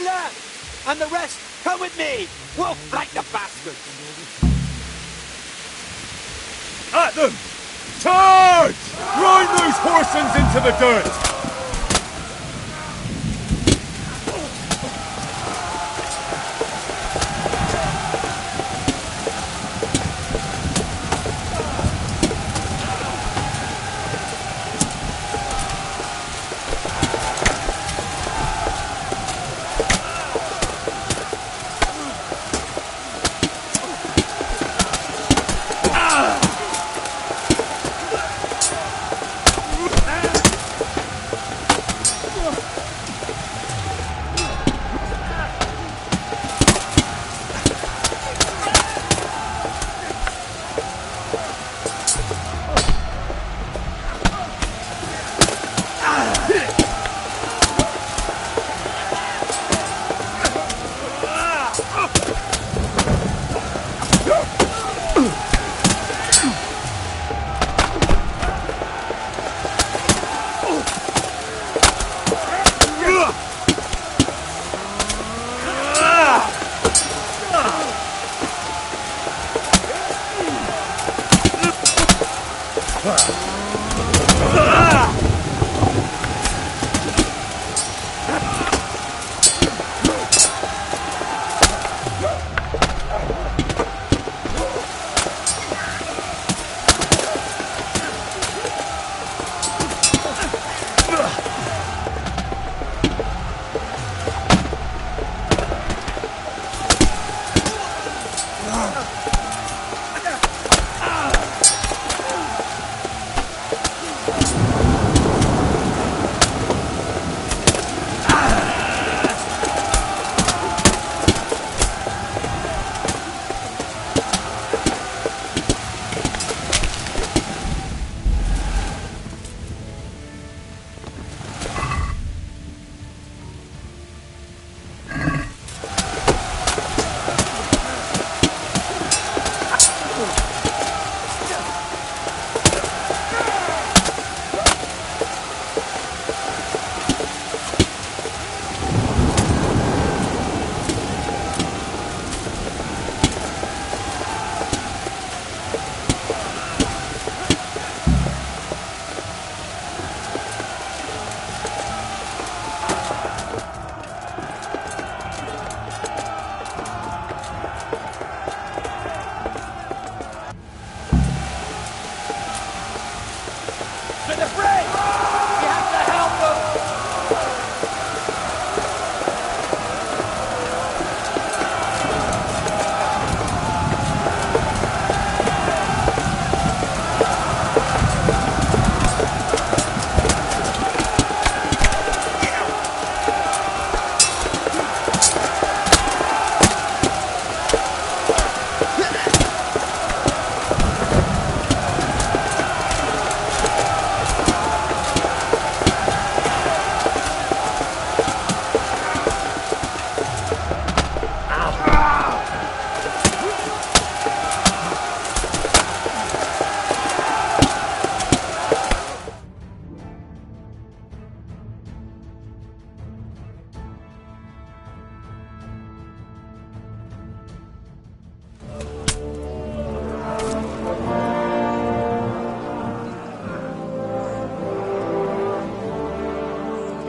the left! And the rest, come with me! We'll flank the bastards! At them! Charge! Grind those horsens into the dirt!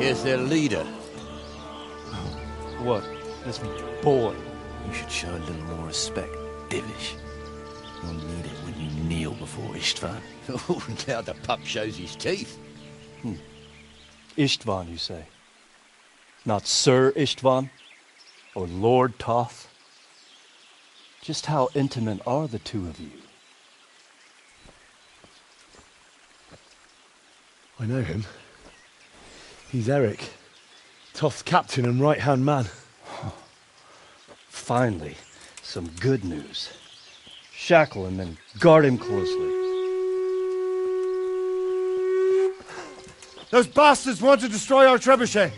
Here's their leader. What? This boy? You should show a little more respect, Divish. You'll need it when you kneel before Istvan. Oh, now the pup shows his teeth. Istvan, you say? Not Sir Istvan? Or Lord Toth? Just how intimate are the two of you? I know him. He's Eric, Toth's captain and right-hand man. Finally, some good news. Shackle him and guard him closely. Those bastards want to destroy our trebuchet.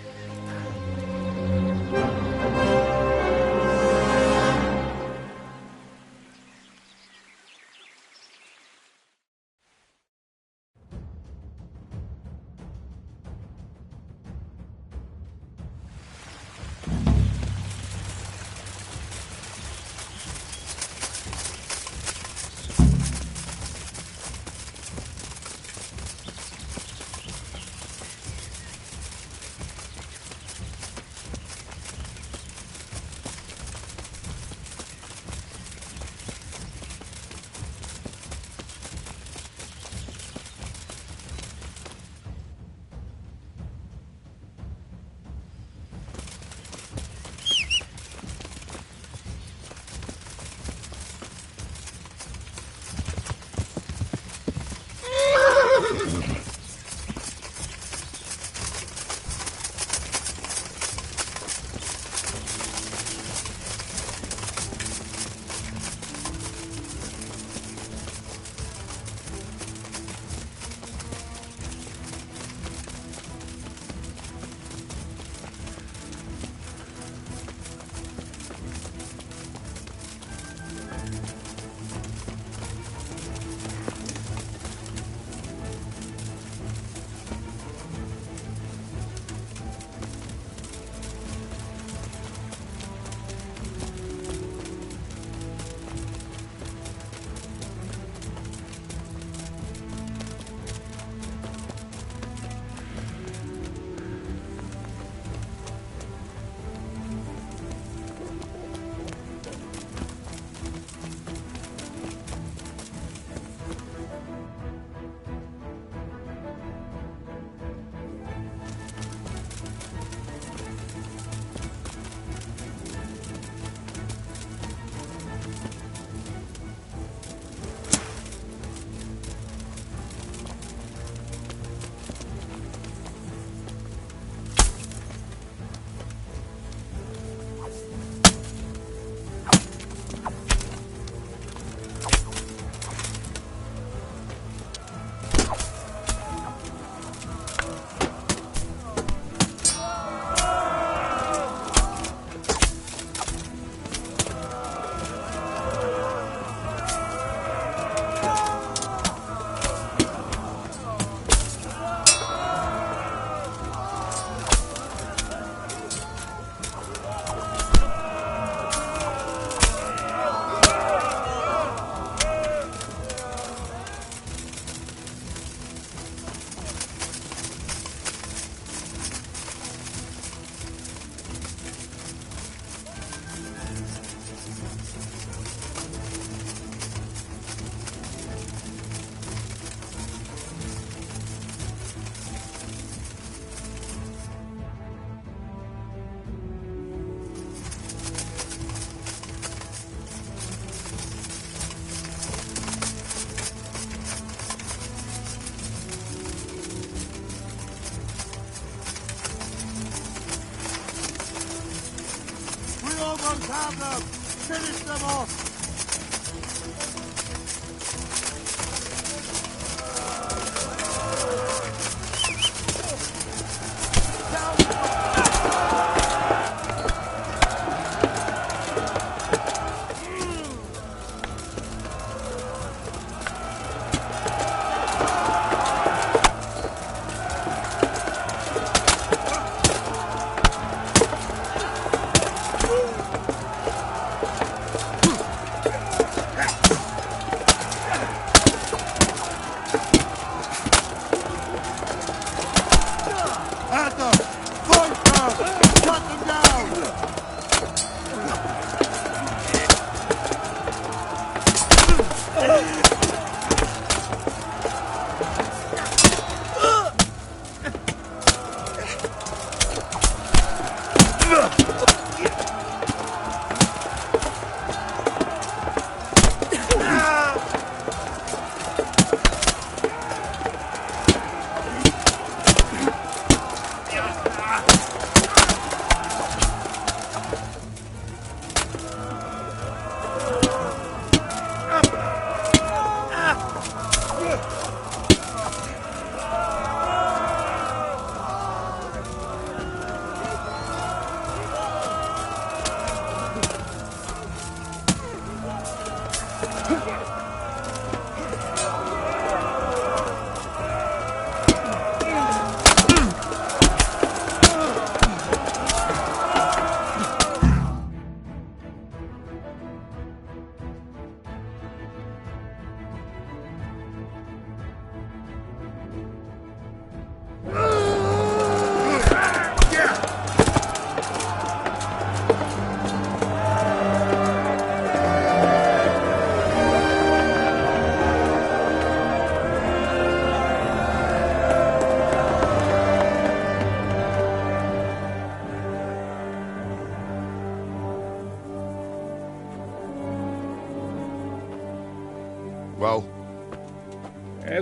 Have them! Finish them off! Well?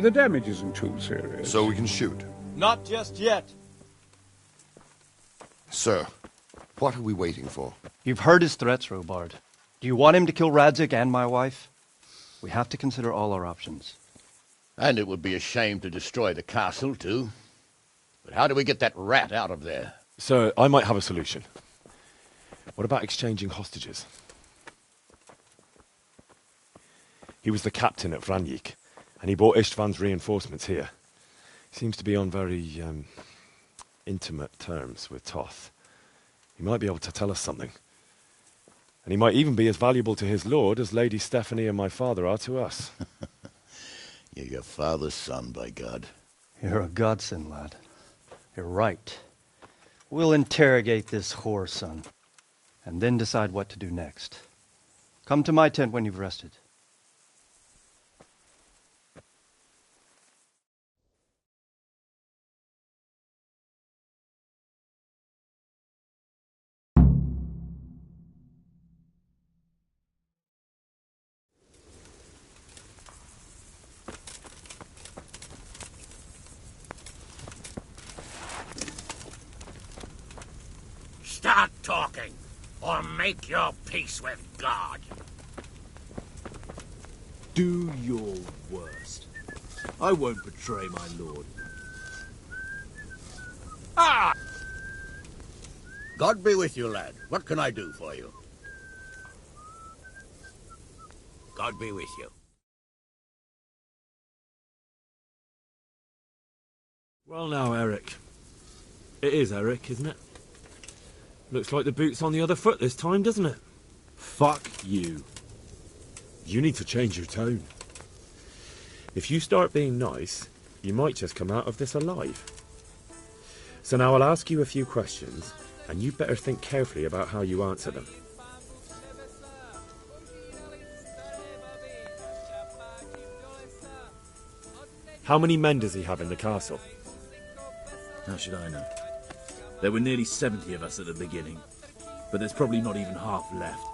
The damage isn't too serious. So we can shoot. Not just yet. Sir, what are we waiting for? You've heard his threats, Robard. Do you want him to kill Radzig and my wife? We have to consider all our options. And it would be a shame to destroy the castle, too. But how do we get that rat out of there? Sir, I might have a solution. What about exchanging hostages? He was the captain at Vranjik, and he brought Istvan's reinforcements here. Seems to be on very, intimate terms with Toth. He might be able to tell us something. And he might even be as valuable to his lord as Lady Stephanie and my father are to us. You're your father's son, by God. You're a godsend, lad. You're right. We'll interrogate this whore, son, and then decide what to do next. Come to my tent when you've rested. Start talking, or make your peace with God. Do your worst. I won't betray my lord. Ah! God be with you, lad. What can I do for you? God be with you. Well now, Eric. It is Eric, isn't it? Looks like the boot's on the other foot this time, doesn't it? Fuck you. You need to change your tone. If you start being nice, you might just come out of this alive. So now I'll ask you a few questions, and you better think carefully about how you answer them. How many men does he have in the castle? How should I know? There were nearly 70 of us at the beginning, but there's probably not even half left.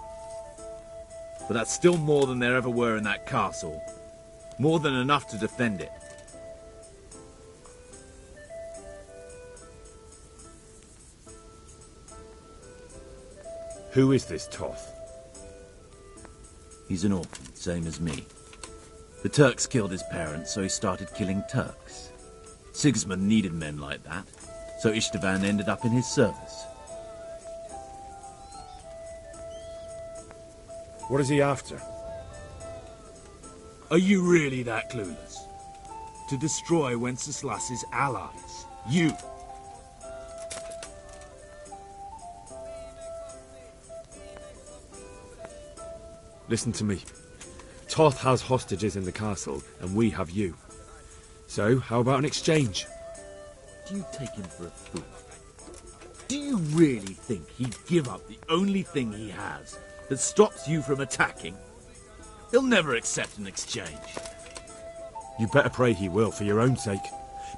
But that's still more than there ever were in that castle. More than enough to defend it. Who is this Toth? He's an orphan, same as me. The Turks killed his parents, so he started killing Turks. Sigismund needed men like that, so Istvan ended up in his service. What is he after? Are you really that clueless? To destroy Wenceslas's allies. You! Listen to me. Toth has hostages in the castle, and we have you. So, how about an exchange? Do you take him for a fool? Do you really think he'd give up the only thing he has that stops you from attacking? He'll never accept an exchange. You better pray he will, for your own sake.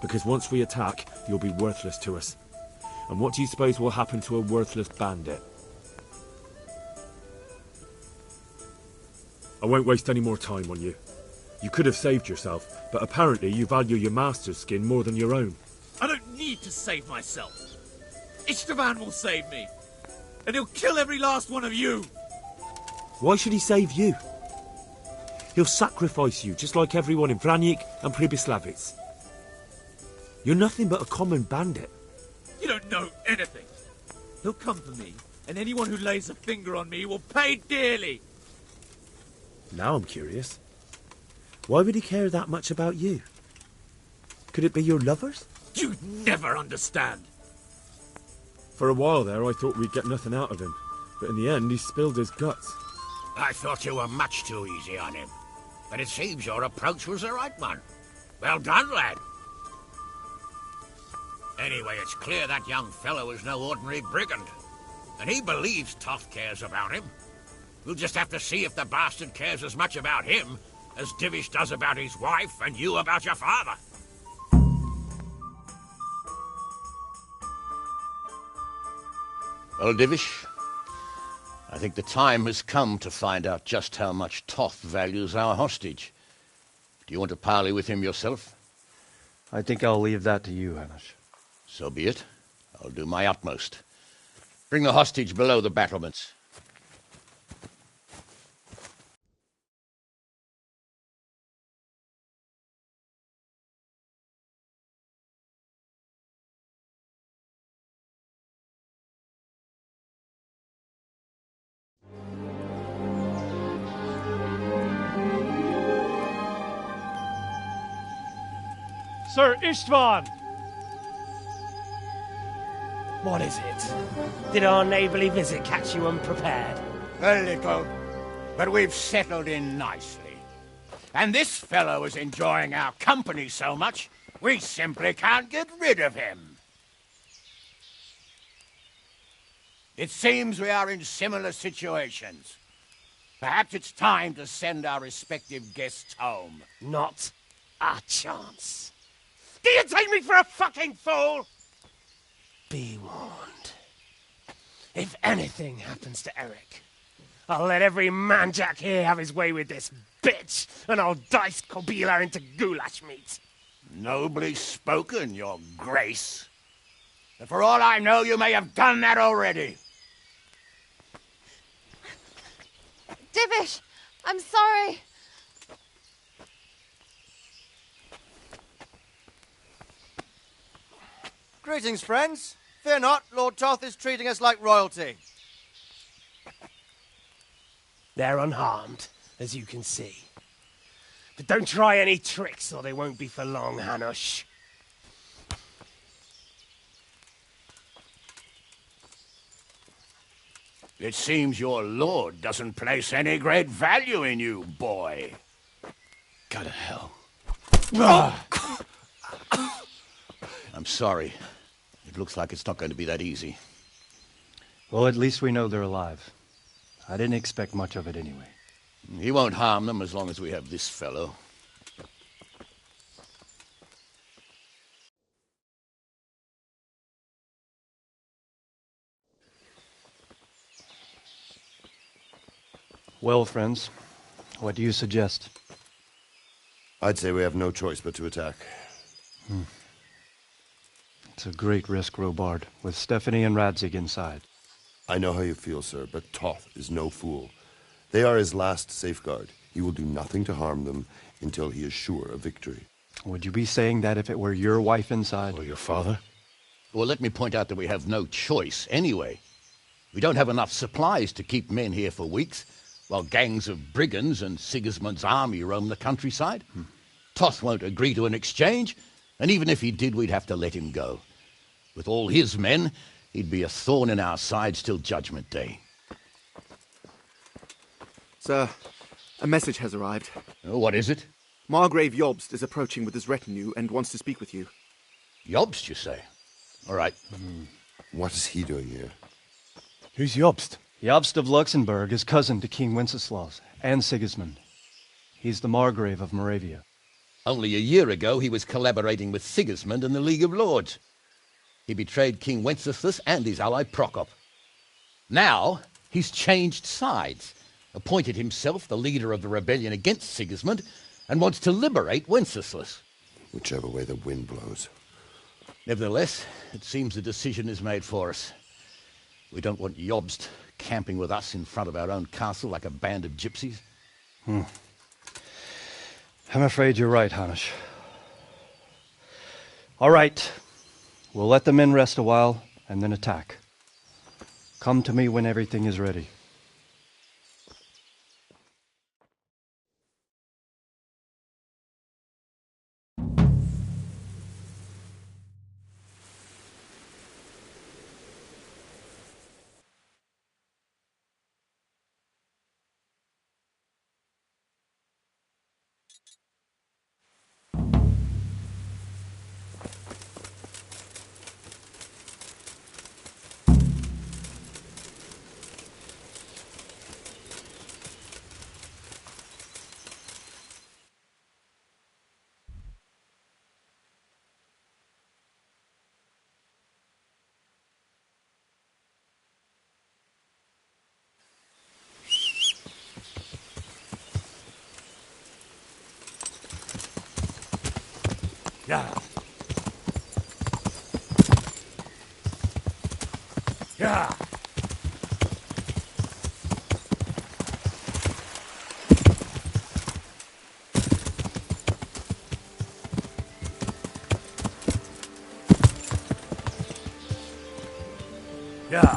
Because once we attack, you'll be worthless to us. And what do you suppose will happen to a worthless bandit? I won't waste any more time on you. You could have saved yourself, but apparently you value your master's skin more than your own. I don't need to save myself. Istvan will save me. And he'll kill every last one of you. Why should he save you? He'll sacrifice you, just like everyone in Vranyik and Pribyslavitz. You're nothing but a common bandit. You don't know anything. He'll come for me, and anyone who lays a finger on me will pay dearly. Now I'm curious. Why would he care that much about you? Could it be your lovers? You'd never understand. For a while there, I thought we'd get nothing out of him. But in the end, he spilled his guts. I thought you were much too easy on him. But it seems your approach was the right one. Well done, lad. Anyway, it's clear that young fellow is no ordinary brigand. And he believes Toth cares about him. We'll just have to see if the bastard cares as much about him as Divish does about his wife and you about your father. Well, Divish, I think the time has come to find out just how much Toth values our hostage. Do you want to parley with him yourself? I think I'll leave that to you, Hamish. So be it. I'll do my utmost. Bring the hostage below the battlements. Sir Istvan! What is it? Did our neighbourly visit catch you unprepared? A little, but we've settled in nicely. And this fellow is enjoying our company so much, we simply can't get rid of him. It seems we are in similar situations. Perhaps it's time to send our respective guests home. Not a chance. Do you take me for a fucking fool? Be warned. If anything happens to Eric, I'll let every manjack here have his way with this bitch, and I'll dice Kobila into goulash meat. Nobly spoken, your grace. But for all I know, you may have done that already. Divish, I'm sorry. Greetings, friends. Fear not, Lord Toth is treating us like royalty. They're unharmed, as you can see. But don't try any tricks, or they won't be for long, Hanush. It seems your lord doesn't place any great value in you, boy. Go to hell. I'm sorry. It looks like it's not going to be that easy. Well, at least we know they're alive. I didn't expect much of it anyway. He won't harm them as long as we have this fellow. Well, friends, what do you suggest? I'd say we have no choice but to attack. It's a great risk, Robard, with Stephanie and Radzig inside. I know how you feel, sir, but Toth is no fool. They are his last safeguard. He will do nothing to harm them until he is sure of victory. Would you be saying that if it were your wife inside? Or your father? Well, let me point out that we have no choice anyway. We don't have enough supplies to keep men here for weeks, while gangs of brigands and Sigismund's army roam the countryside. Toth won't agree to an exchange, and even if he did, we'd have to let him go. With all his men, he'd be a thorn in our sides till Judgment Day. Sir, a message has arrived. Oh, what is it? Margrave Jobst is approaching with his retinue and wants to speak with you. Jobst, you say? All right. What is he doing here? Who's Jobst? Jobst of Luxembourg is cousin to King Wenceslaus and Sigismund. He's the Margrave of Moravia. Only a year ago, he was collaborating with Sigismund and the League of Lords. He betrayed King Wenceslas and his ally Prokop. Now, he's changed sides, appointed himself the leader of the rebellion against Sigismund, and wants to liberate Wenceslas. Whichever way the wind blows. Nevertheless, it seems the decision is made for us. We don't want Jobst camping with us in front of our own castle like a band of gypsies. I'm afraid you're right, Hanish. All right. We'll let the men rest a while and then attack. Come to me when everything is ready. Yeah. Yeah. Yeah.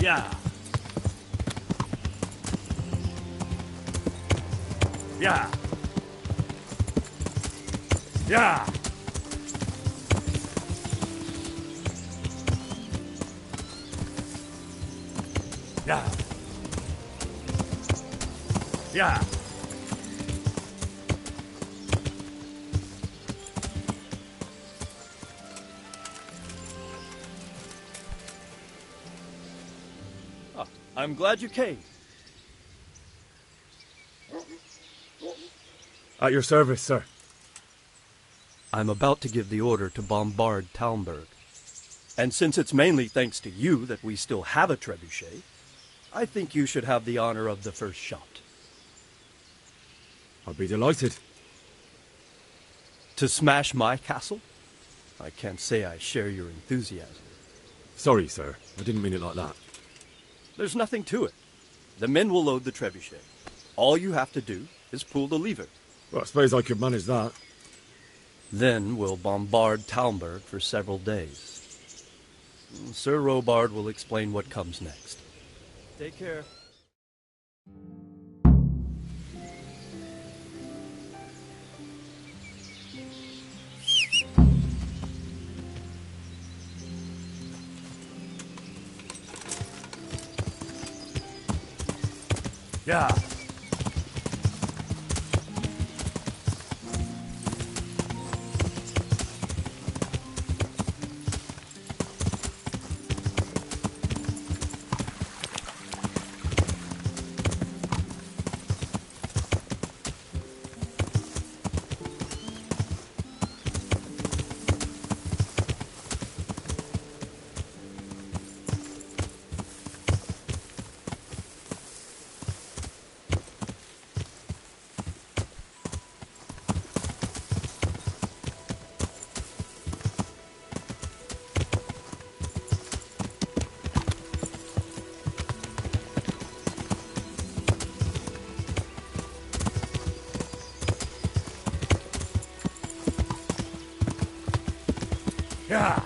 Yeah. Yeah. Yeah. Yeah. Yeah. I'm glad you came. At your service, sir. I'm about to give the order to bombard Talmberg. And since it's mainly thanks to you that we still have a trebuchet, I think you should have the honor of the first shot. I'll be delighted. To smash my castle? I can't say I share your enthusiasm. Sorry, sir. I didn't mean it like that. There's nothing to it. The men will load the trebuchet. All you have to do is pull the lever. Well, I suppose I could manage that. Then we'll bombard Talmberg for several days. Sir Robard will explain what comes next. Take care. Yeah. Yeah.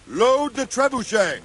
Load the trebuchet!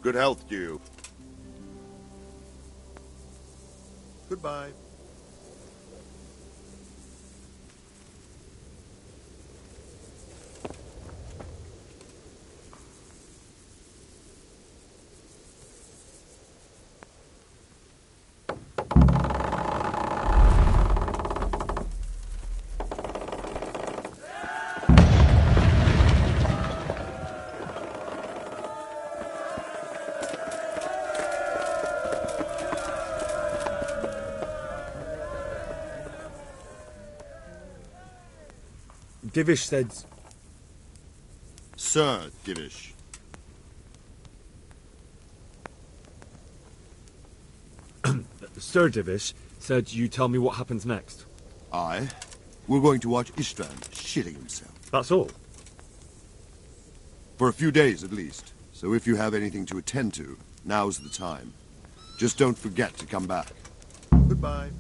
Good health to you. Goodbye. Divish said... Sir Divish. Sir Divish said you tell me what happens next. Aye. We're going to watch Istvan shitting himself. That's all? For a few days at least. So if you have anything to attend to, now's the time. Just don't forget to come back. Goodbye.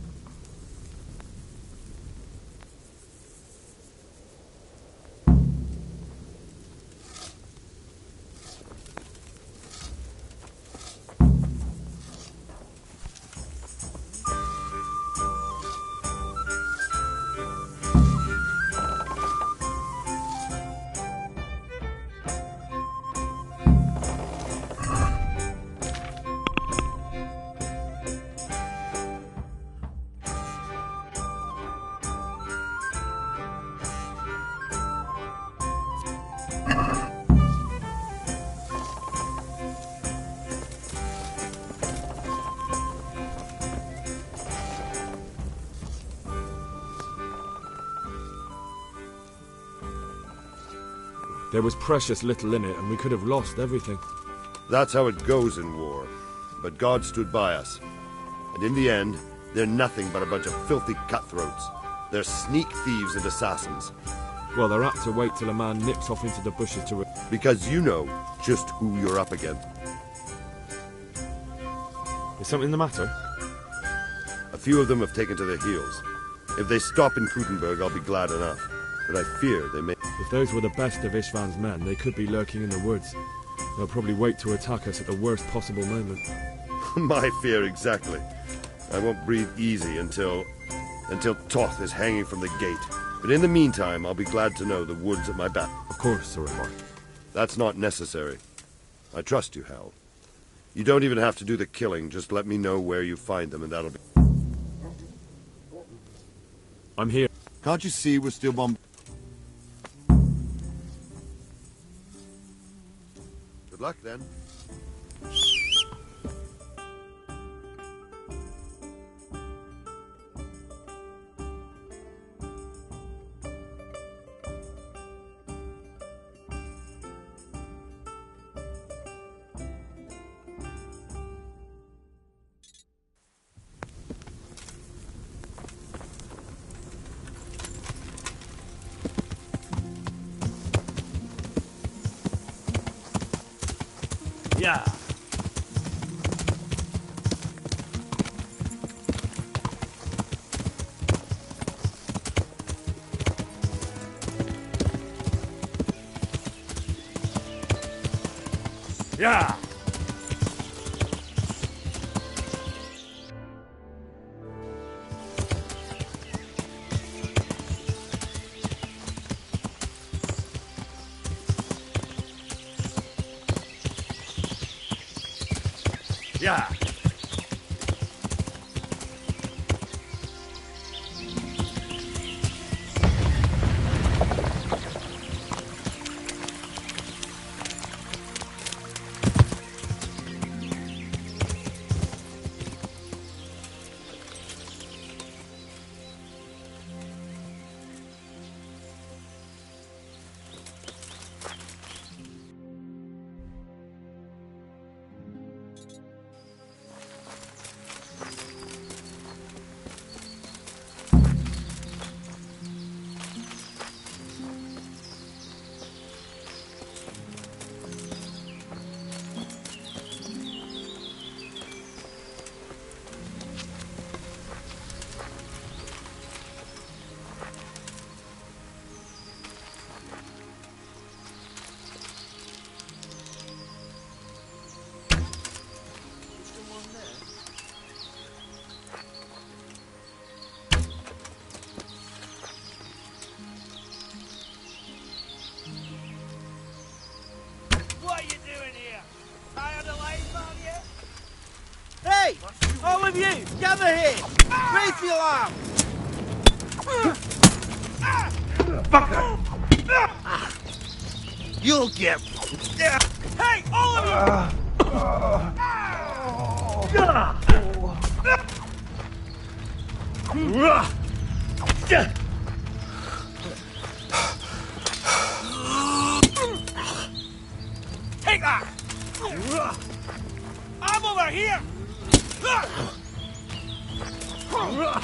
There was precious little in it, and we could have lost everything. That's how it goes in war. But God stood by us. And in the end, they're nothing but a bunch of filthy cutthroats. They're sneak thieves and assassins. Well, they're apt to wait till a man nips off into the bushes to... Because you know just who you're up against. Is something the matter? A few of them have taken to their heels. If they stop in Kutenberg, I'll be glad enough. But I fear they may... If those were the best of Istvan's men, they could be lurking in the woods. They'll probably wait to attack us at the worst possible moment. My fear exactly. I won't breathe easy until Toth is hanging from the gate. But in the meantime, I'll be glad to know the wood's at my back. Of course, Sir Emar. That's not necessary. I trust you, Hal. You don't even have to do the killing. Just let me know where you find them, and that'll be... I'm here. Can't you see we're still bombarding? Good luck, then. Yeah. Yeah. Yeah. What are you doing here? Tired of lying on you? Hey! All of you, gather here! Raise the alarm! Fucker! You'll get... Hey, all of you! Take that! I'm over here! Kurwa!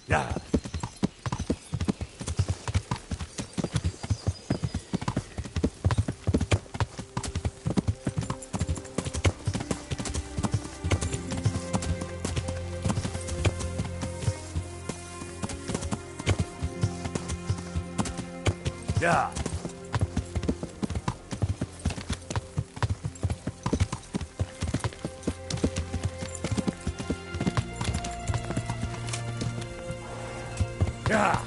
Yeah. Yeah. Yeah.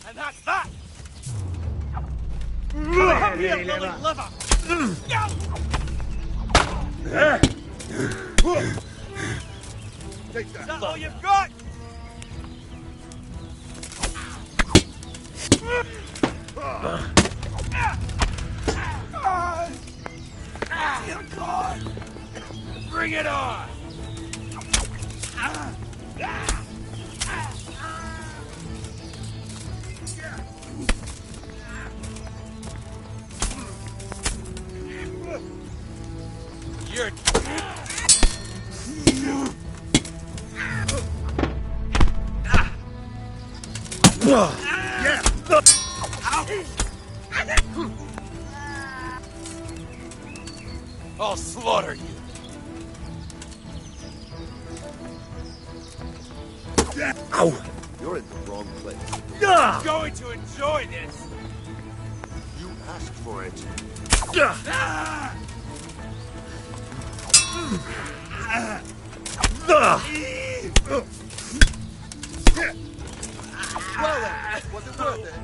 And that's that! Come here, lily liver! Take Is that. that all you've got? Dear God! Bring it on! You're... Yeah! I'll slaughter you. Ow! You're in the wrong place. I'm going to enjoy this! You asked for it. Well then, was it worth it?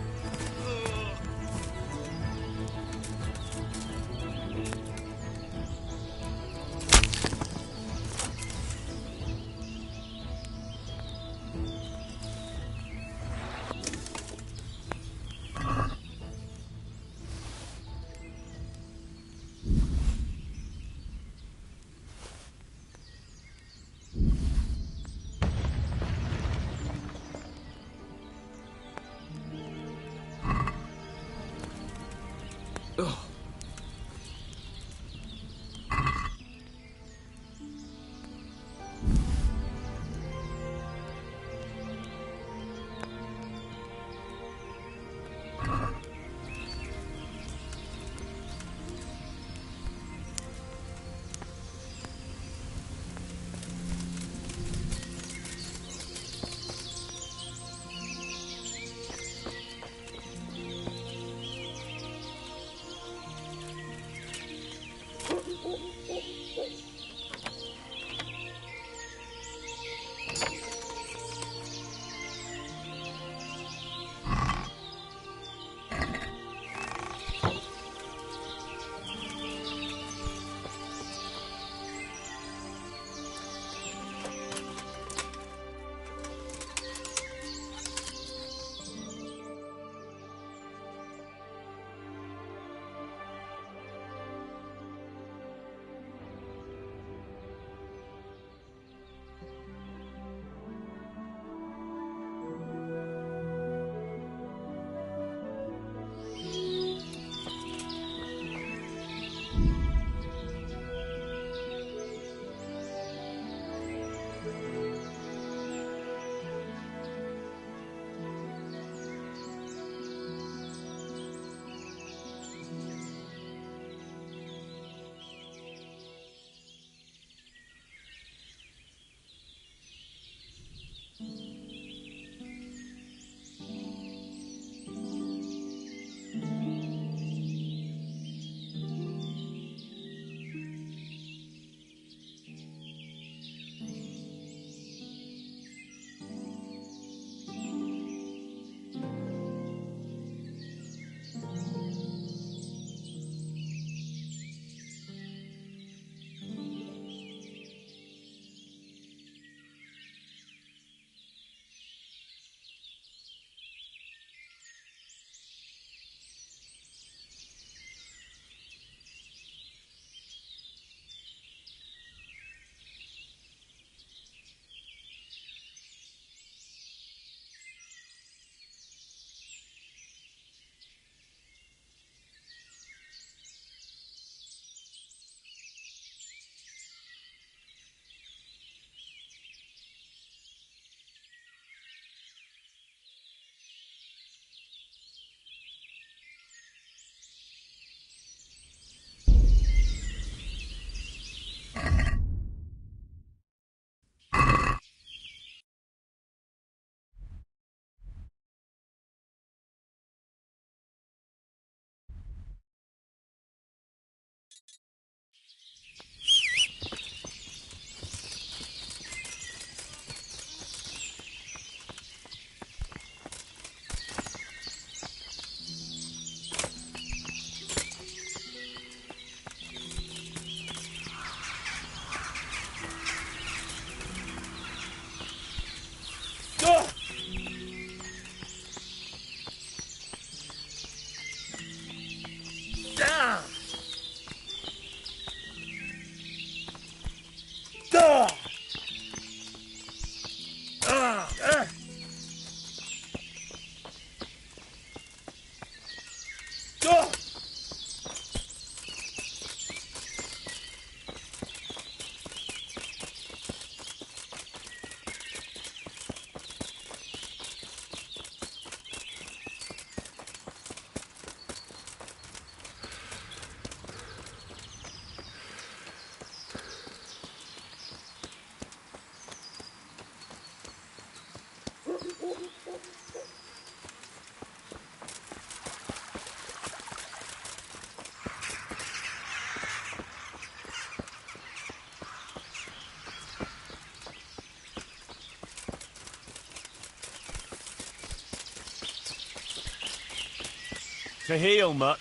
To heel, mutt.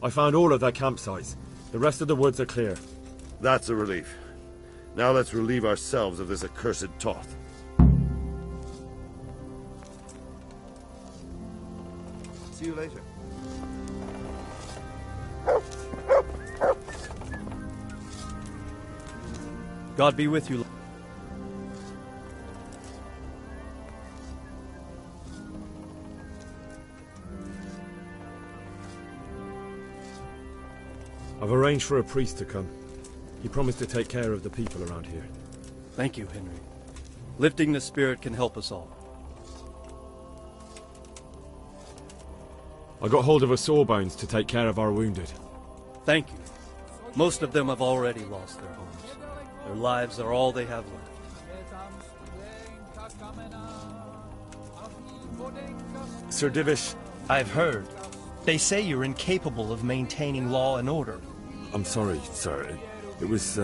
I found all of their campsites. The rest of the woods are clear. That's a relief. Now let's relieve ourselves of this accursed Toth. See you later. God be with you. I've arranged for a priest to come. He promised to take care of the people around here. Thank you, Henry. Lifting the spirit can help us all. I got hold of a Sawbones to take care of our wounded. Thank you. Most of them have already lost their homes. Their lives are all they have left. Sir Divish, I've heard. They say you're incapable of maintaining law and order. I'm sorry, sir. It was,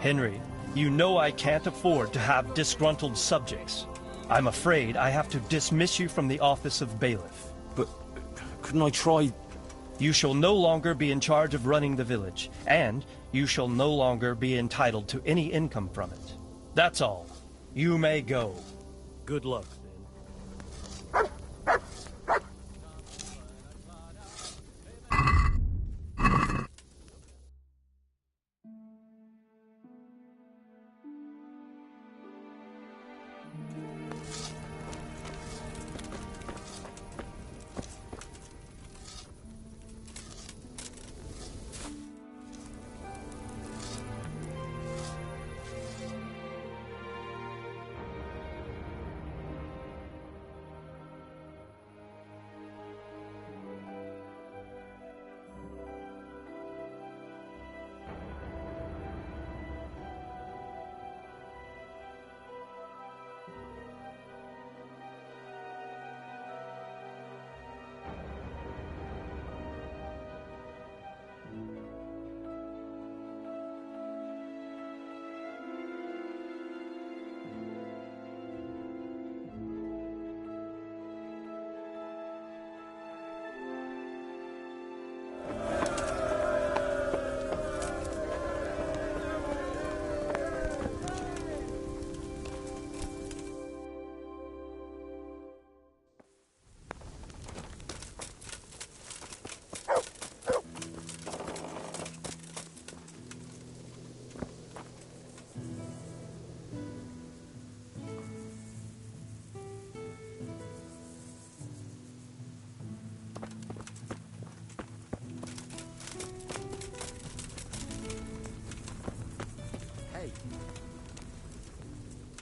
Henry, you know I can't afford to have disgruntled subjects. I'm afraid I have to dismiss you from the office of bailiff. But couldn't I try? You shall no longer be in charge of running the village, and you shall no longer be entitled to any income from it. That's all. You may go. Good luck.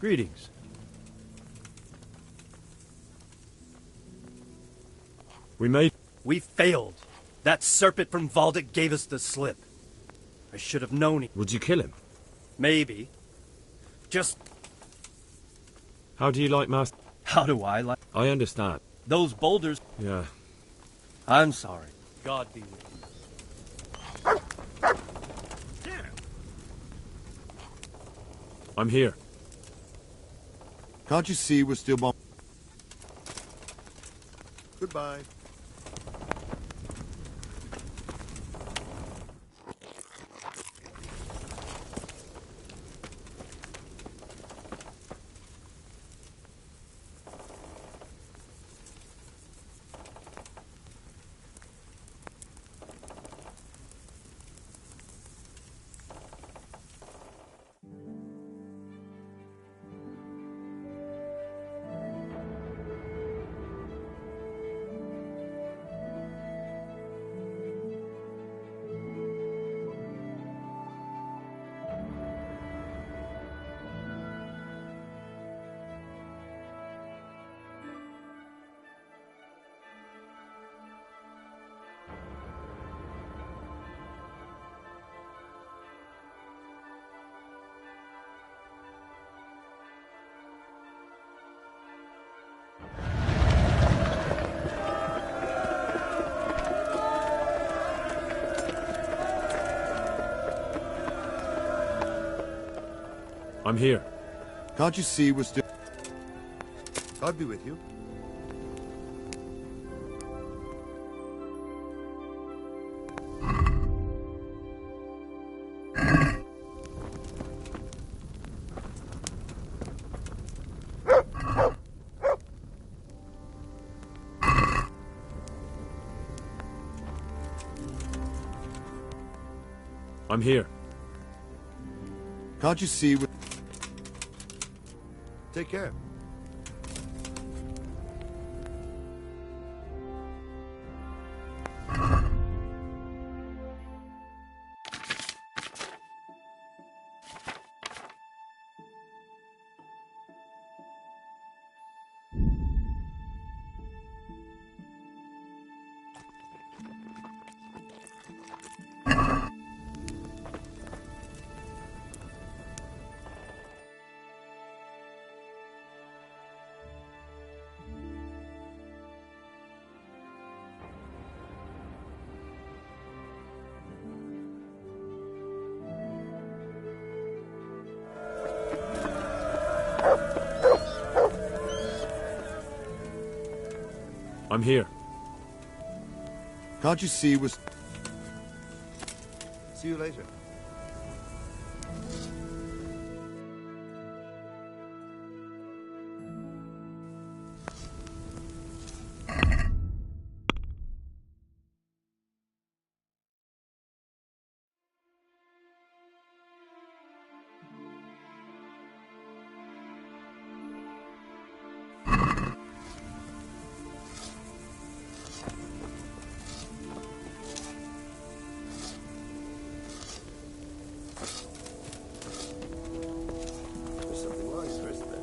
Greetings. We failed. That serpent from Valdic gave us the slip. I should have known he... Would you kill him? Maybe. Just... How do you like Master? How do I like... I understand. Those boulders... Yeah. I'm sorry. God be with you. I'm here. Can't you see we're still bomb? Goodbye. I'm here. Can't you see we're still... God be with you. I'm here. Can't you see with... Take care. I'm here. Can't you see with... See you later. There's something wrong, isn't there?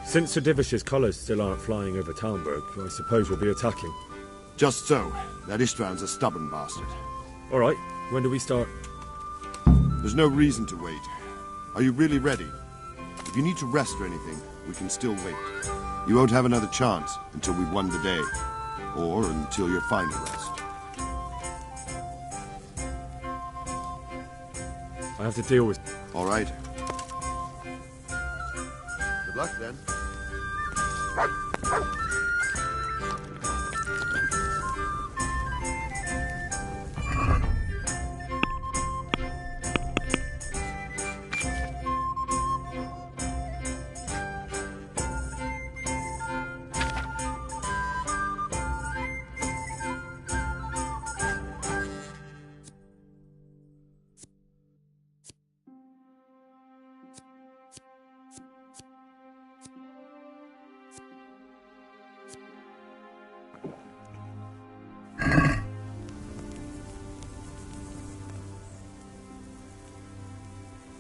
Since Sir Divish's colours still aren't flying over Talmberg, I suppose we'll be attacking. Just so. That Istvan's a stubborn bastard. All right, when do we start? There's no reason to wait. Are you really ready? If you need to rest or anything, we can still wait. You won't have another chance until we've won the day. Or until your final rest. I have to deal with... All right. Good luck, then.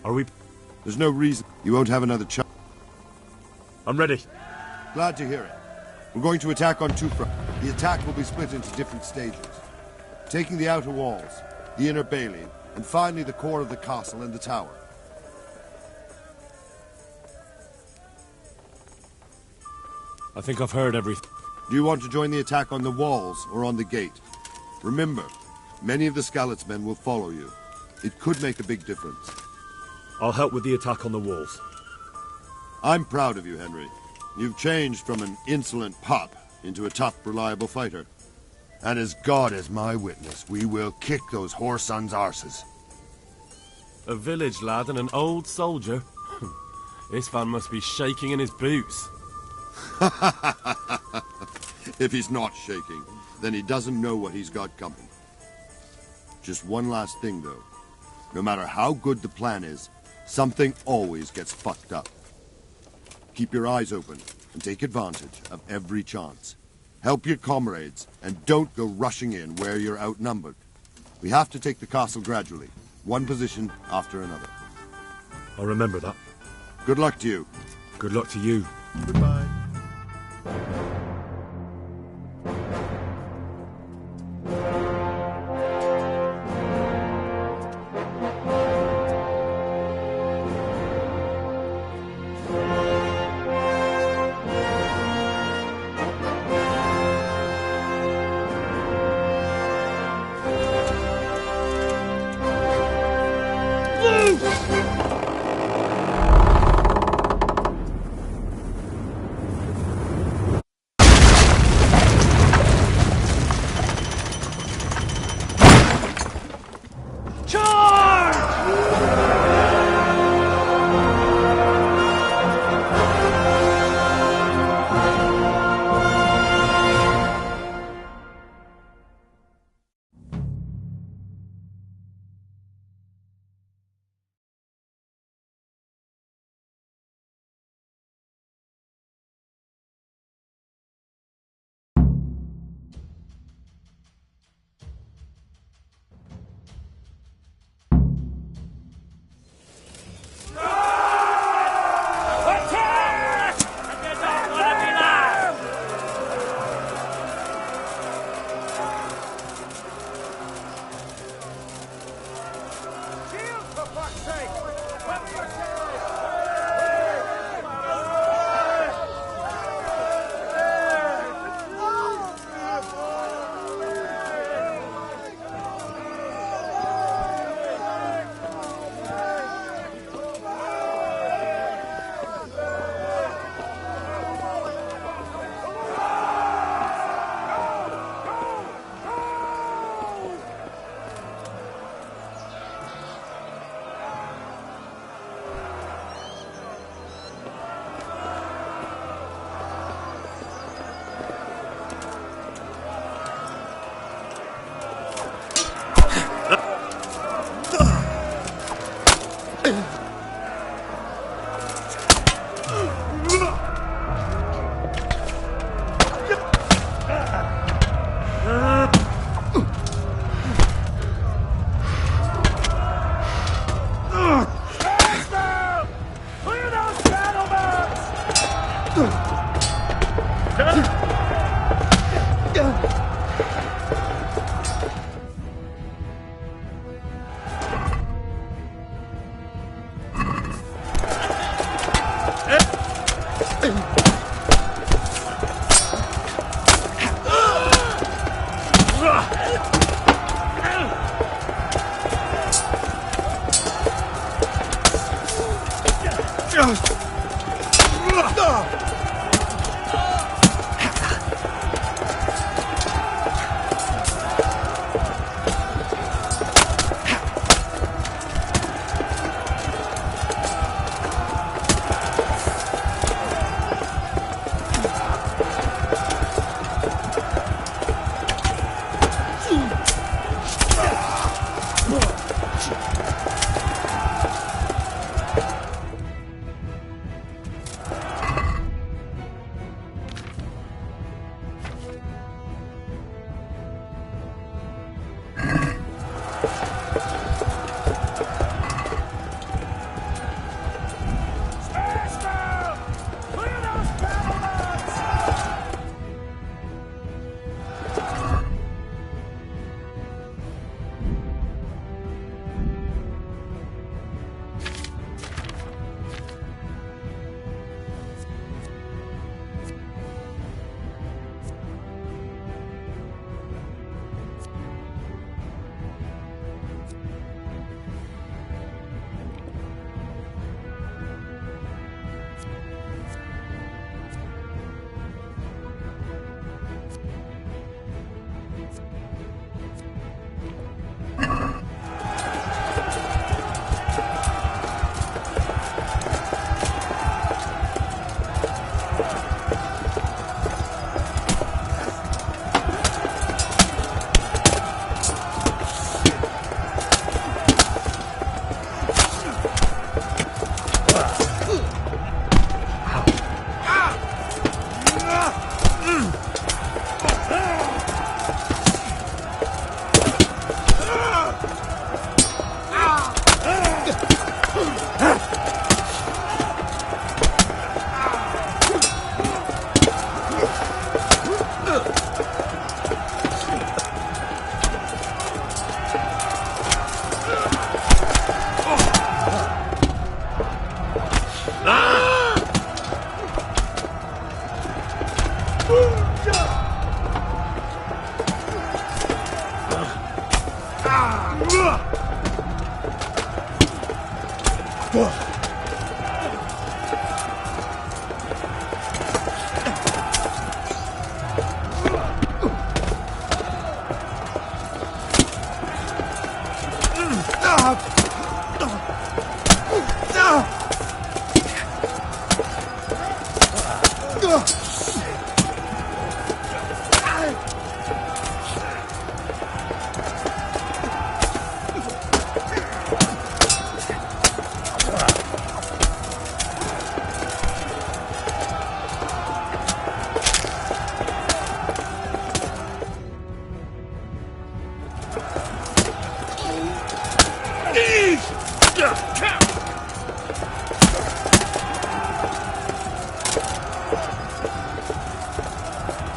Are we... There's no reason. You won't have another chance. I'm ready. Glad to hear it. We're going to attack on two fronts. The attack will be split into different stages. Taking the outer walls, the inner bailey, and finally the core of the castle and the tower. I think I've heard everything. Do you want to join the attack on the walls or on the gate? Remember, many of the Skalitz men will follow you. It could make a big difference. I'll help with the attack on the walls. I'm proud of you, Henry. You've changed from an insolent pup into a tough, reliable fighter. And as God is my witness, we will kick those whore sons' arses. A village lad and an old soldier? This man must be shaking in his boots. If he's not shaking, then he doesn't know what he's got coming. Just one last thing, though. No matter how good the plan is, something always gets fucked up. Keep your eyes open and take advantage of every chance. Help your comrades, and don't go rushing in where you're outnumbered. We have to take the castle gradually, one position after another. I'll remember that. Good luck to you. Good luck to you. Goodbye.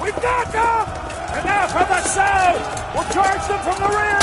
We've got them! And now from the south! We'll charge them from the rear!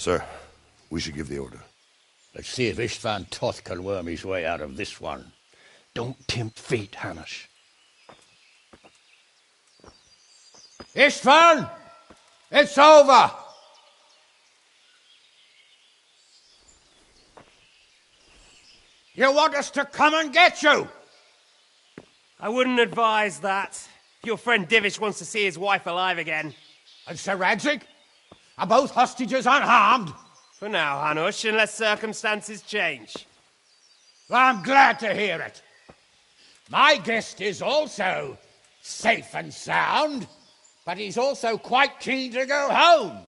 Sir, we should give the order. Let's see if Istvan Toth can worm his way out of this one. Don't tempt fate, Hanish. Istvan! It's over! You want us to come and get you? I wouldn't advise that. Your friend Divish wants to see his wife alive again. And Sir Radzig? Are both hostages unharmed? For now, Hanush, unless circumstances change. Well, I'm glad to hear it. My guest is also safe and sound, but he's also quite keen to go home.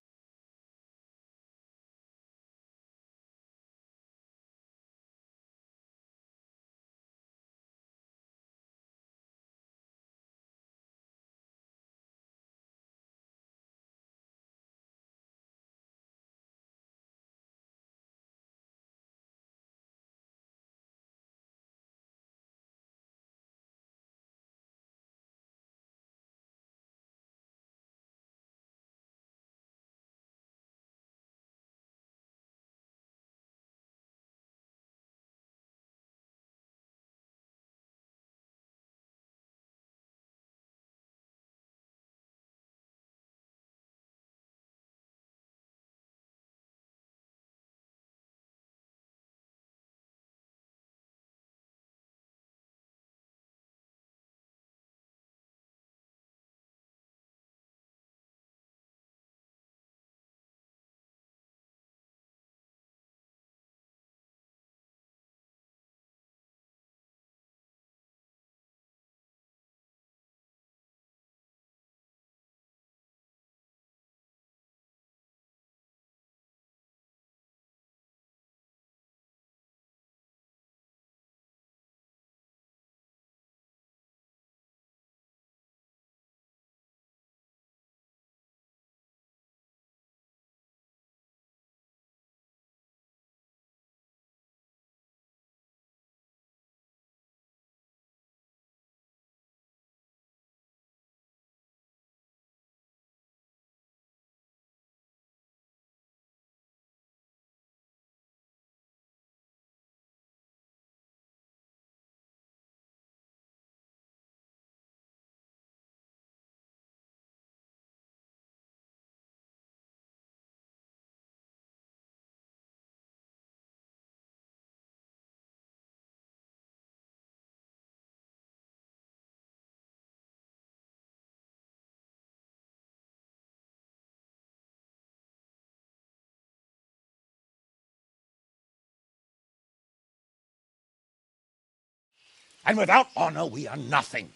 And without honor, we are nothing.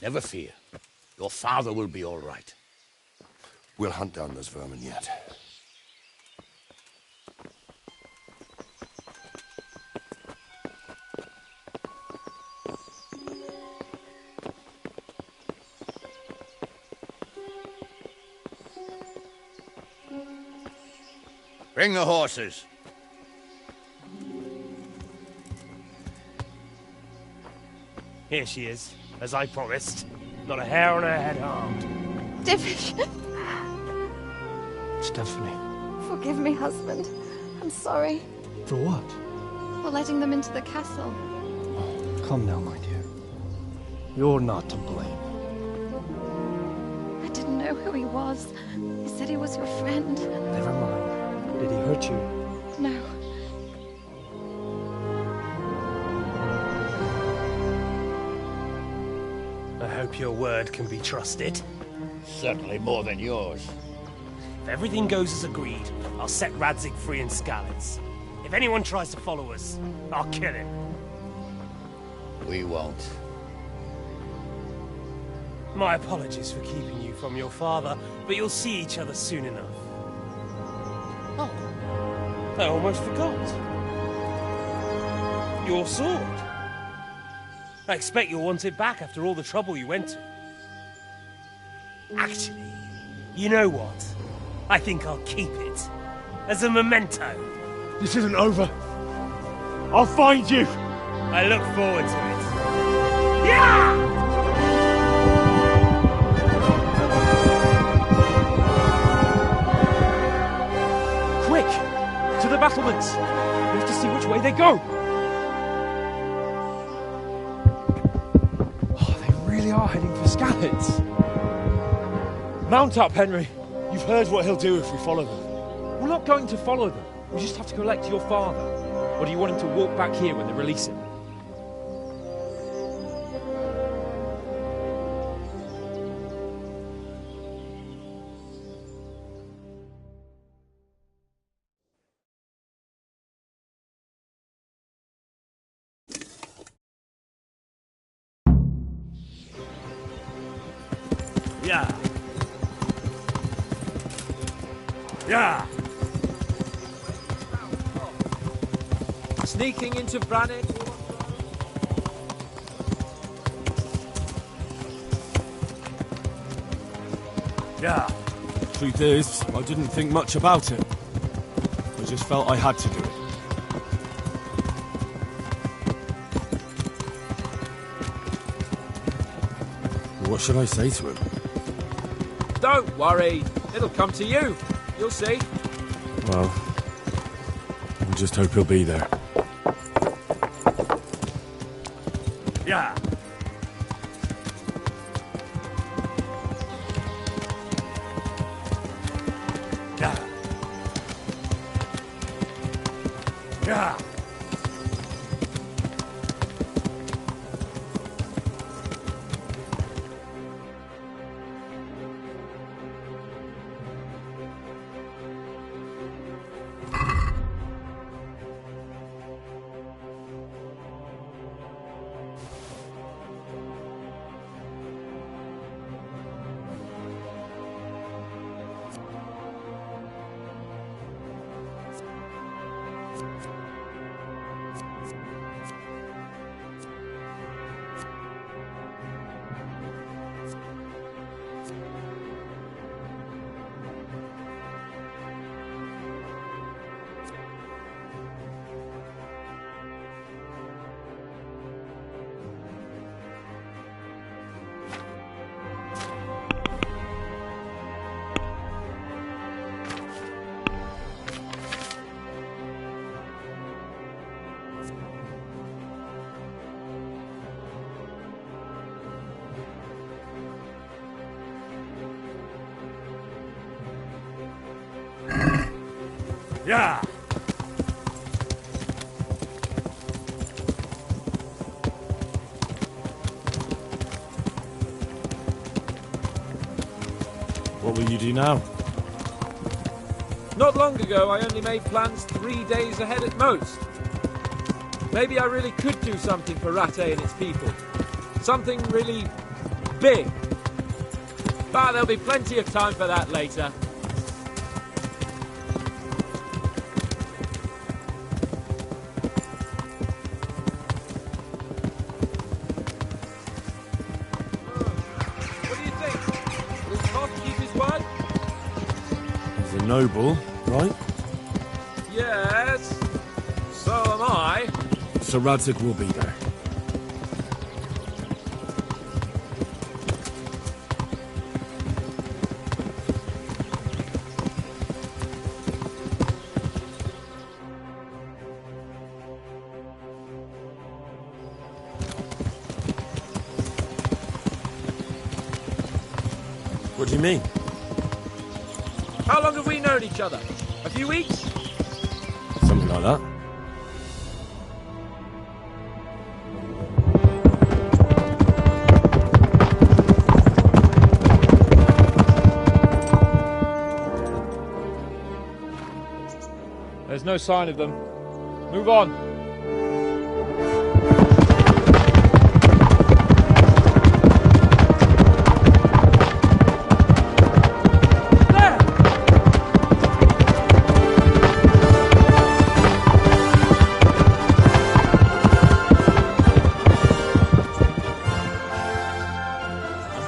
Never fear. Your father will be all right. We'll hunt down those vermin yet. Bring the horses. Here she is, as I promised. Not a hair on her head harmed. Divish! Stephanie. Forgive me, husband. I'm sorry. For what? For letting them into the castle. Come now, my dear. You're not to blame. I didn't know who he was. He said he was your friend. Never mind. Did he hurt you? No. I hope your word can be trusted. Certainly more than yours. If everything goes as agreed, I'll set Radzig free in Skalitz. If anyone tries to follow us, I'll kill him. We won't. My apologies for keeping you from your father, but you'll see each other soon enough. Oh, I almost forgot. Your sword. I expect you'll want it back after all the trouble you went to. Actually, you know what? I think I'll keep it. As a memento. This isn't over. I'll find you. I look forward to it. Yeah! Quick! To the battlements! We have to see which way they go! Oh, they really are heading for Skalitz. Mount up, Henry. You've heard what he'll do if we follow them. We're not going to follow them. We just have to collect your father. Or do you want him to walk back here when they release him? Yeah. Yeah. Sneaking into Brannick. Yeah. Truth is, I didn't think much about it. I just felt I had to do it. What should I say to him? Don't worry. It'll come to you. You'll see. Well, I just hope he'll be there. Yeah. Yeah. Yeah. Yeah. What will you do now? Not long ago, I only made plans 3 days ahead at most. Maybe I really could do something for Rattay and its people. Something really big. But there'll be plenty of time for that later. What do you think? Will Toth keep his word? He's a noble, right? Yes. So am I. So Radzig will be there. What do you mean? How long have we known each other? A few weeks? Something like that. There's no sign of them. Move on.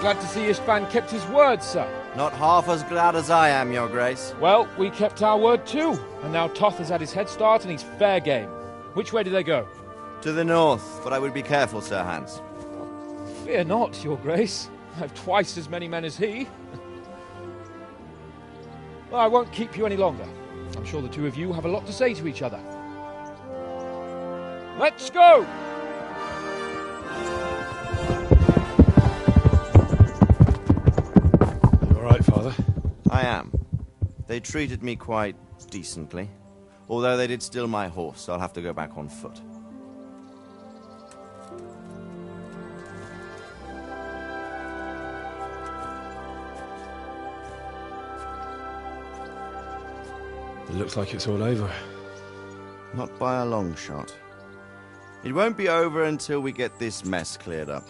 Glad to see Istvan kept his word, sir. Not half as glad as I am, Your Grace. Well, we kept our word too. And now Toth has had his head start and he's fair game. Which way do they go? To the north, but I would be careful, Sir Hans. Fear not, Your Grace. I have twice as many men as he. Well, I won't keep you any longer. I'm sure the two of you have a lot to say to each other. Let's go! Father? I am. They treated me quite decently. Although they did steal my horse, so I'll have to go back on foot. It looks like it's all over. Not by a long shot. It won't be over until we get this mess cleared up.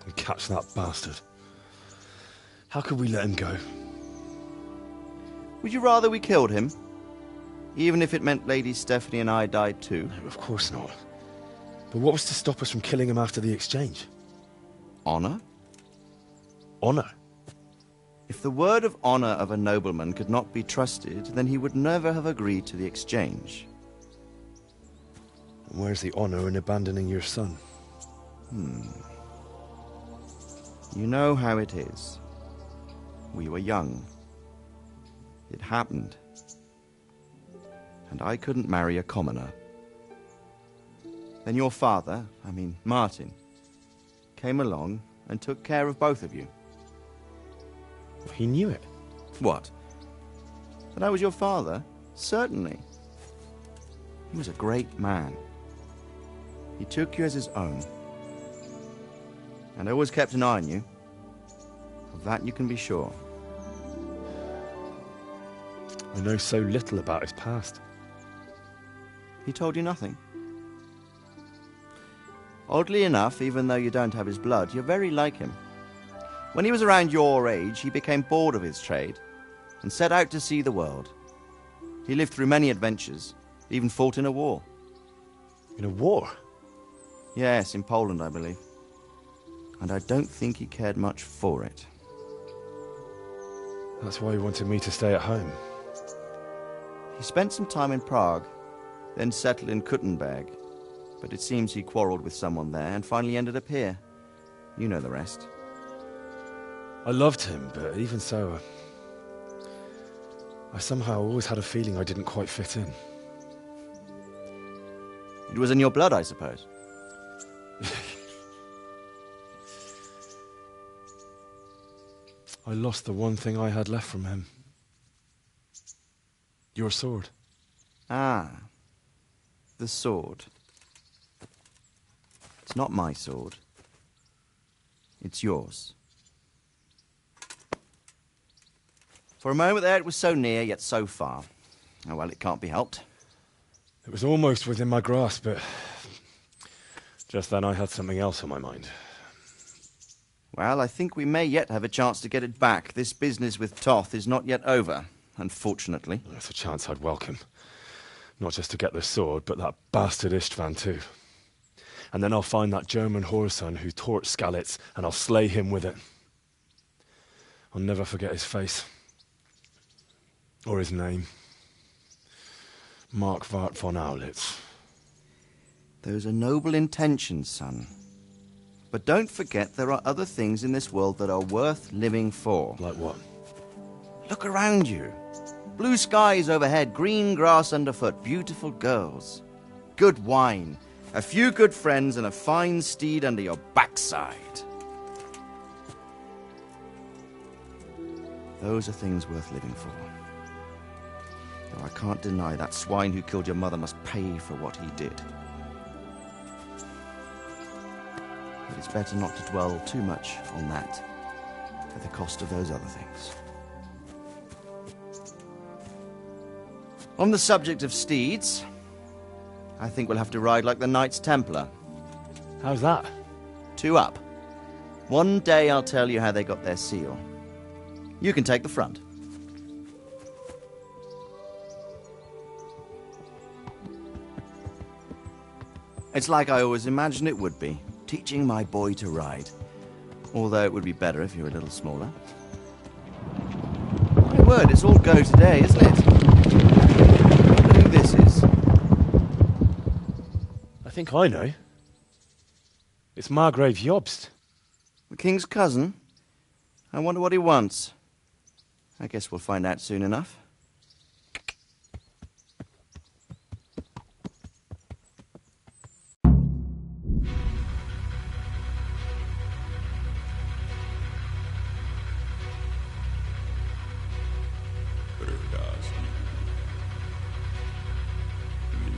And catch that bastard. How could we let him go? Would you rather we killed him? Even if it meant Lady Stephanie and I died too? No, of course not. But what was to stop us from killing him after the exchange? Honor? Honor? If the word of honor of a nobleman could not be trusted, then he would never have agreed to the exchange. And where's the honor in abandoning your son? You know how it is. We were young. It happened. And I couldn't marry a commoner. Then your father, Martin, came along and took care of both of you. He knew it. What? That I was your father? Certainly. He was a great man. He took you as his own. And always kept an eye on you. Of that you can be sure. I know so little about his past. He told you nothing? Oddly enough, even though you don't have his blood, you're very like him. When he was around your age, he became bored of his trade and set out to see the world. He lived through many adventures, even fought in a war. In a war? Yes, in Poland, I believe. And I don't think he cared much for it. That's why he wanted me to stay at home. He spent some time in Prague, then settled in Kuttenberg. But it seems he quarreled with someone there and finally ended up here. You know the rest. I loved him, but even so, I somehow always had a feeling I didn't quite fit in. It was in your blood, I suppose. I lost the one thing I had left from him. Your sword. Ah. The sword. It's not my sword. It's yours. For a moment there it was so near, yet so far. Oh well, it can't be helped. It was almost within my grasp, but just then I had something else on my mind. Well, I think we may yet have a chance to get it back. This business with Toth is not yet over, unfortunately. That's a chance I'd welcome. Not just to get the sword, but that bastard Istvan too. And then I'll find that German whoreson who torched Skalitz, and I'll slay him with it. I'll never forget his face. Or his name. Mark Vart von Aulitz. Those are noble intentions, son. But don't forget there are other things in this world that are worth living for. Like what? Look around you. Blue skies overhead, green grass underfoot, beautiful girls. Good wine, a few good friends, and a fine steed under your backside. Those are things worth living for. Though I can't deny that swine who killed your mother must pay for what he did. But it's better not to dwell too much on that at the cost of those other things. On the subject of steeds, I think we'll have to ride like the Knights Templar. How's that? 2 up. One day I'll tell you how they got their seal. You can take the front. It's like I always imagined it would be, teaching my boy to ride. Although it would be better if you were a little smaller. My word, it's all go today, isn't it? I wonder who this is. I think I know. It's Margrave Jobst. The king's cousin? I wonder what he wants. I guess we'll find out soon enough.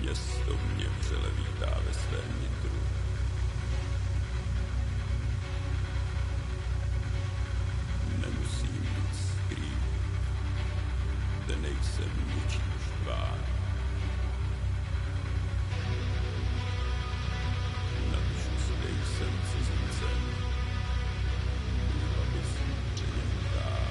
Město mě vřele vítá ve svém nitru. Nemusím nic skrýt, zde nejsem ničím štván. Napíšu si nejsem cizincem, aby si předěm dál.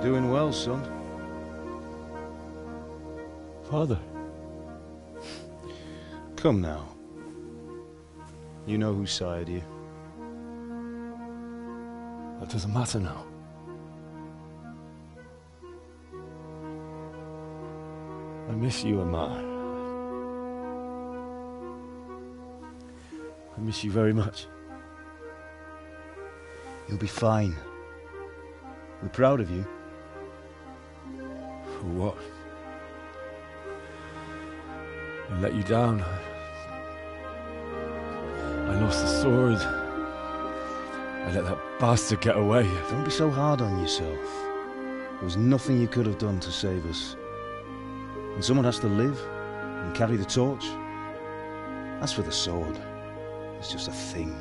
Doing well, son. Father. Come now. You know who sired you. That doesn't matter now. I miss you, Amar. I miss you very much. You'll be fine. We're proud of you. For what? I let you down. I lost the sword. I let that bastard get away. Don't be so hard on yourself. There was nothing you could have done to save us. And someone has to live and carry the torch. As for the sword, it's just a thing.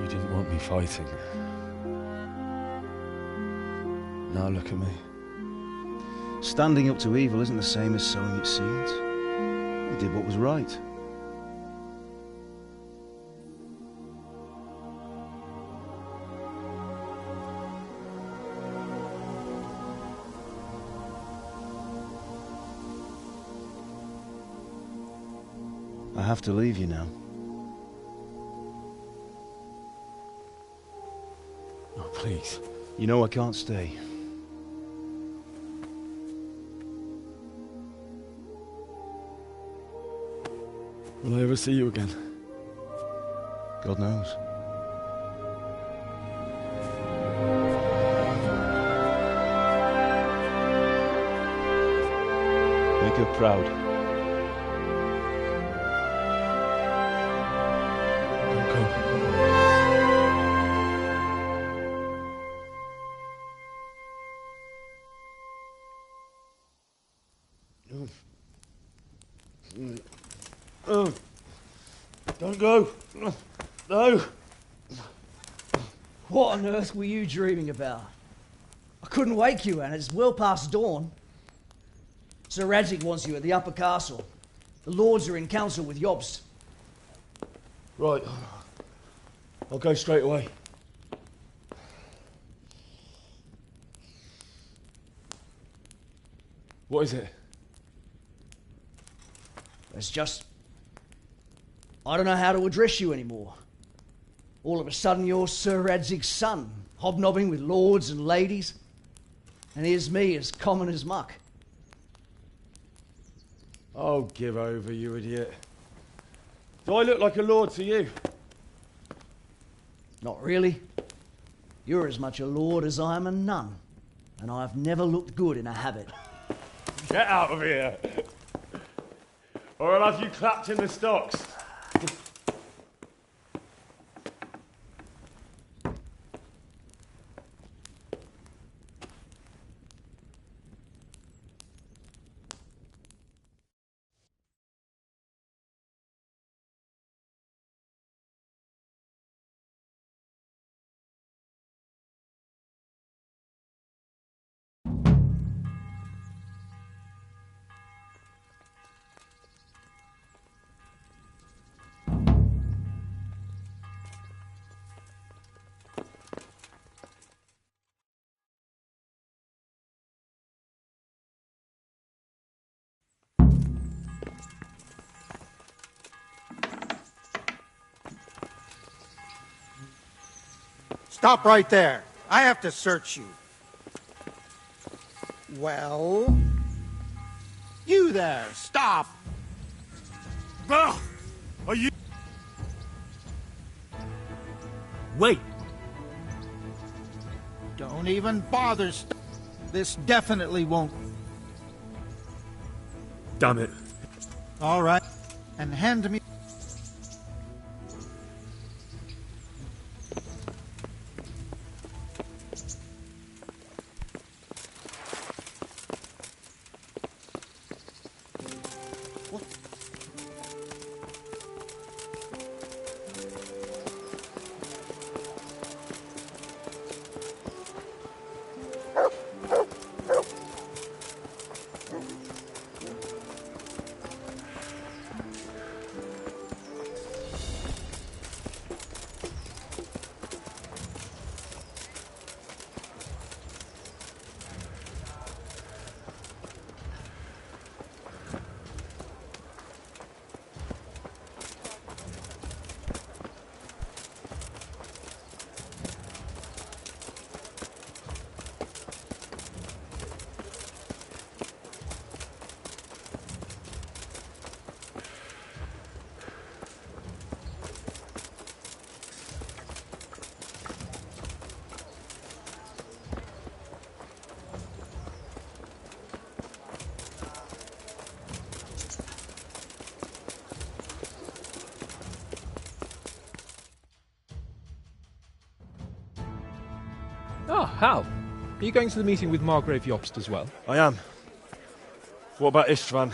You didn't want me fighting. Now look at me. Standing up to evil isn't the same as sowing its seeds. You did what was right. I have to leave you now. Oh, please. You know I can't stay. Will I ever see you again? God knows. Make her proud. Don't go. No. What on earth were you dreaming about? I couldn't wake you, and it's well past dawn. Sir Radzig wants you at the upper castle. The lords are in council with Jobst. Right. I'll go straight away. What is it? It's just... I don't know how to address you anymore. All of a sudden you're Sir Radzig's son, hobnobbing with lords and ladies. And here's me, as common as muck. Oh, give over, you idiot. Do I look like a lord to you? Not really. You're as much a lord as I am a nun. And I've never looked good in a habit. Get out of here! Or I'll have you clapped in the stocks. Stop right there. I have to search you. Well? You there, stop. Are you... Wait. Don't even bother. This definitely won't. Damn it. All right. And hand me... Oh, Hal. Are you going to the meeting with Margrave Jobst as well? I am. What about Istvan?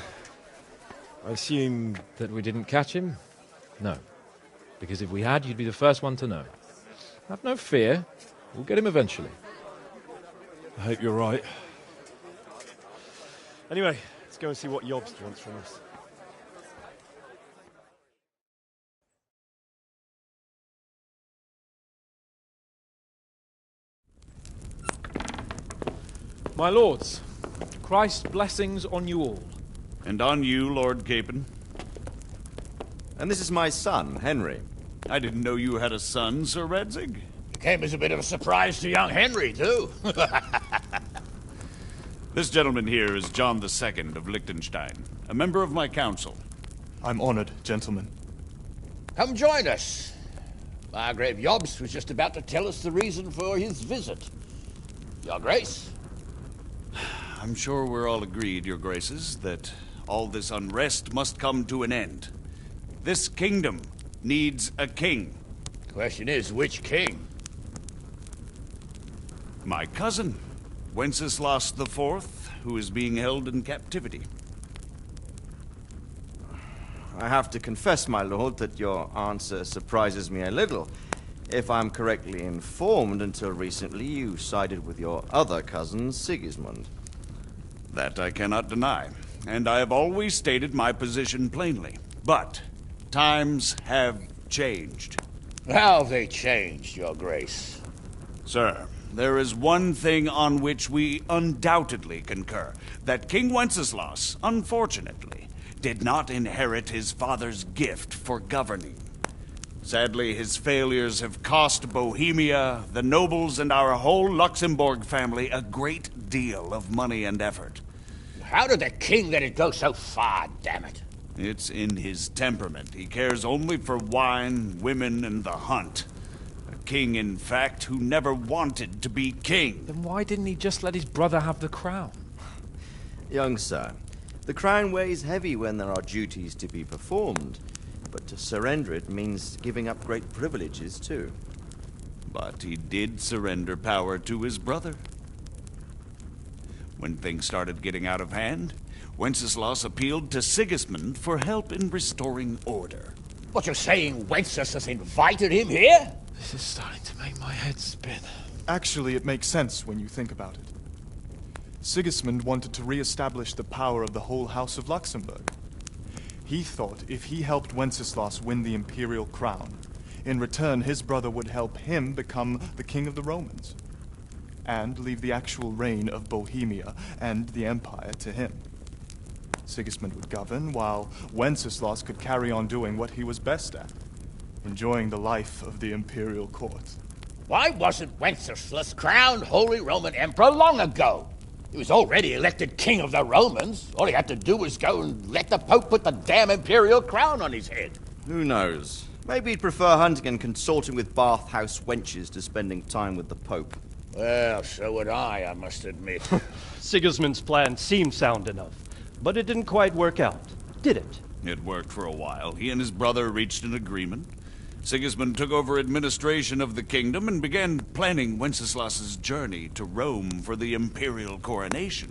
I assume... That we didn't catch him? No. Because if we had, you'd be the first one to know. Have no fear. We'll get him eventually. I hope you're right. Anyway, let's go and see what Jobst wants from us. My lords, Christ's blessings on you all. And on you, Lord Capon. And this is my son, Henry. I didn't know you had a son, Sir Redzig. It came as a bit of a surprise to young Henry, too. This gentleman here is John II of Liechtenstein, a member of my council. I'm honored, gentlemen. Come join us. Margrave Jobst was just about to tell us the reason for his visit. Your Grace? I'm sure we're all agreed, Your Graces, that all this unrest must come to an end. This kingdom needs a king. Question is, which king? My cousin, Wenceslas IV, who is being held in captivity. I have to confess, my lord, that your answer surprises me a little. If I'm correctly informed, until recently you sided with your other cousin, Sigismund. That I cannot deny, and I have always stated my position plainly. But times have changed. How have they changed, Your Grace? Sir, there is one thing on which we undoubtedly concur. That King Wenceslas, unfortunately, did not inherit his father's gift for governing. Sadly, his failures have cost Bohemia, the nobles, and our whole Luxembourg family a great deal of money and effort. How did the king let it go so far, damn it? It's in his temperament. He cares only for wine, women, and the hunt. A king, in fact, who never wanted to be king. Then why didn't he just let his brother have the crown? Young sir, the crown weighs heavy when there are duties to be performed. But to surrender it means giving up great privileges, too. But he did surrender power to his brother. When things started getting out of hand, Wenceslas appealed to Sigismund for help in restoring order. What, you're saying Wenceslas invited him here? This is starting to make my head spin. Actually, it makes sense when you think about it. Sigismund wanted to re-establish the power of the whole House of Luxembourg. He thought if he helped Wenceslas win the imperial crown, in return his brother would help him become the king of the Romans, and leave the actual reign of Bohemia and the empire to him. Sigismund would govern, while Wenceslas could carry on doing what he was best at, enjoying the life of the imperial court. Why wasn't Wenceslas crowned Holy Roman Emperor long ago? He was already elected king of the Romans. All he had to do was go and let the Pope put the damn imperial crown on his head. Who knows? Maybe he'd prefer hunting and consorting with bathhouse wenches to spending time with the Pope. Well, so would I must admit. Sigismund's plan seemed sound enough, but it didn't quite work out, did it? It worked for a while. He and his brother reached an agreement. Sigismund took over administration of the kingdom and began planning Wenceslas's journey to Rome for the imperial coronation.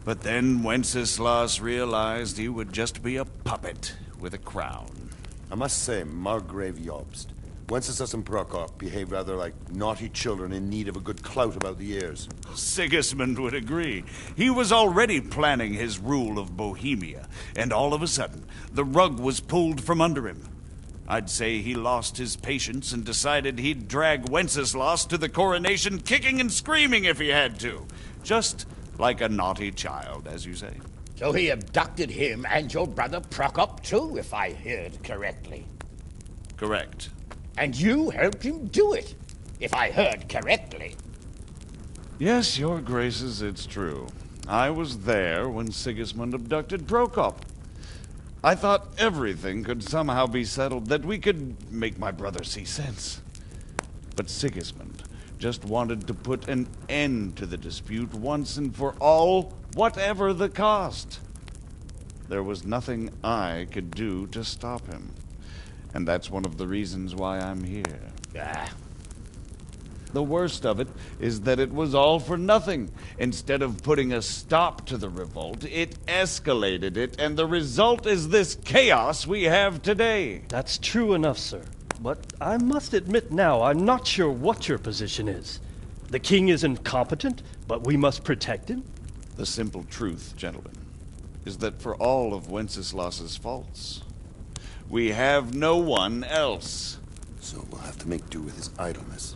But then Wenceslas realized he would just be a puppet with a crown. I must say, Margrave Jobst, Wenceslas and Prokop behave rather like naughty children in need of a good clout about the ears. Sigismund would agree. He was already planning his rule of Bohemia, and all of a sudden, the rug was pulled from under him. I'd say he lost his patience and decided he'd drag Wenceslas to the coronation kicking and screaming if he had to. Just like a naughty child, as you say. So he abducted him and your brother Prokop too, if I heard correctly. Correct. And you helped him do it, if I heard correctly. Yes, your graces, it's true. I was there when Sigismund abducted Prokop. I thought everything could somehow be settled, that we could make my brother see sense. But Sigismund just wanted to put an end to the dispute once and for all, whatever the cost. There was nothing I could do to stop him. And that's one of the reasons why I'm here. The worst of it is that it was all for nothing. Instead of putting a stop to the revolt, it escalated it, and the result is this chaos we have today. That's true enough, sir. But I must admit now, I'm not sure what your position is. The king is incompetent, but we must protect him? The simple truth, gentlemen, is that for all of Wenceslas's faults, we have no one else. So we'll have to make do with his idleness.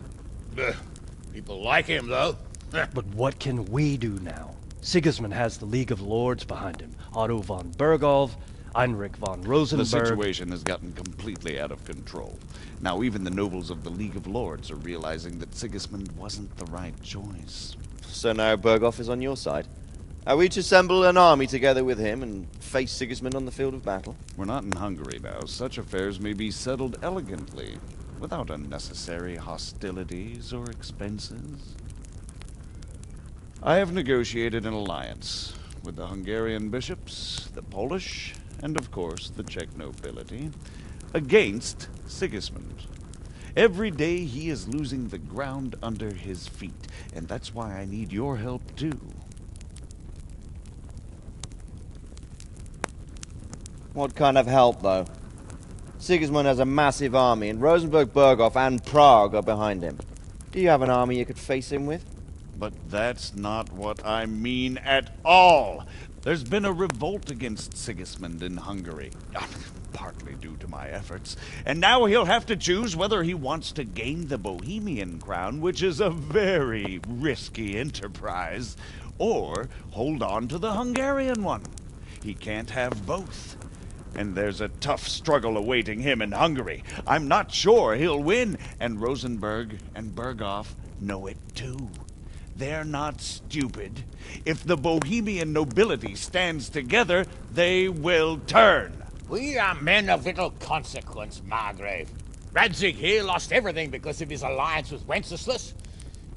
People like him, though. But what can we do now? Sigismund has the League of Lords behind him. Otto von Bergholf, Heinrich von Rosenberg. The situation has gotten completely out of control. Now even the nobles of the League of Lords are realizing that Sigismund wasn't the right choice. So now Bergholf is on your side. Are we to assemble an army together with him and face Sigismund on the field of battle? We're not in Hungary now. Such affairs may be settled elegantly, without unnecessary hostilities or expenses. I have negotiated an alliance with the Hungarian bishops, the Polish, and of course the Czech nobility, against Sigismund. Every day he is losing the ground under his feet, and that's why I need your help too. What kind of help, though? Sigismund has a massive army, and Rosenberg, Berghof, and Prague are behind him. Do you have an army you could face him with? But that's not what I mean at all. There's been a revolt against Sigismund in Hungary, partly due to my efforts, and now he'll have to choose whether he wants to gain the Bohemian crown, which is a very risky enterprise, or hold on to the Hungarian one. He can't have both. And there's a tough struggle awaiting him in Hungary. I'm not sure he'll win, and Rosenberg and Berghof know it too. They're not stupid. If the Bohemian nobility stands together, they will turn. We are men of little consequence, Margrave. Radzig here lost everything because of his alliance with Wenceslas.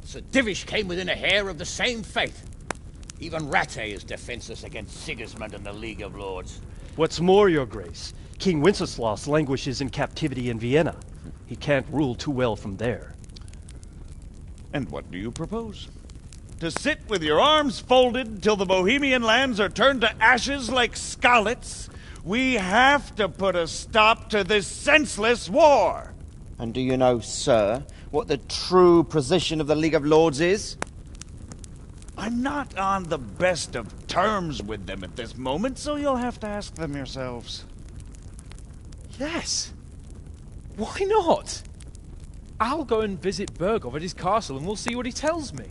Sir Divish came within a hair of the same fate. Even Rattay is defenseless against Sigismund and the League of Lords. What's more, your grace, King Wenceslas languishes in captivity in Vienna. He can't rule too well from there. And what do you propose? To sit with your arms folded till the Bohemian lands are turned to ashes like scarlets? We have to put a stop to this senseless war! And do you know, sir, what the true position of the League of Lords is? I'm not on the best of terms with them at this moment, so you'll have to ask them yourselves. Yes. Why not? I'll go and visit Berghof at his castle and we'll see what he tells me.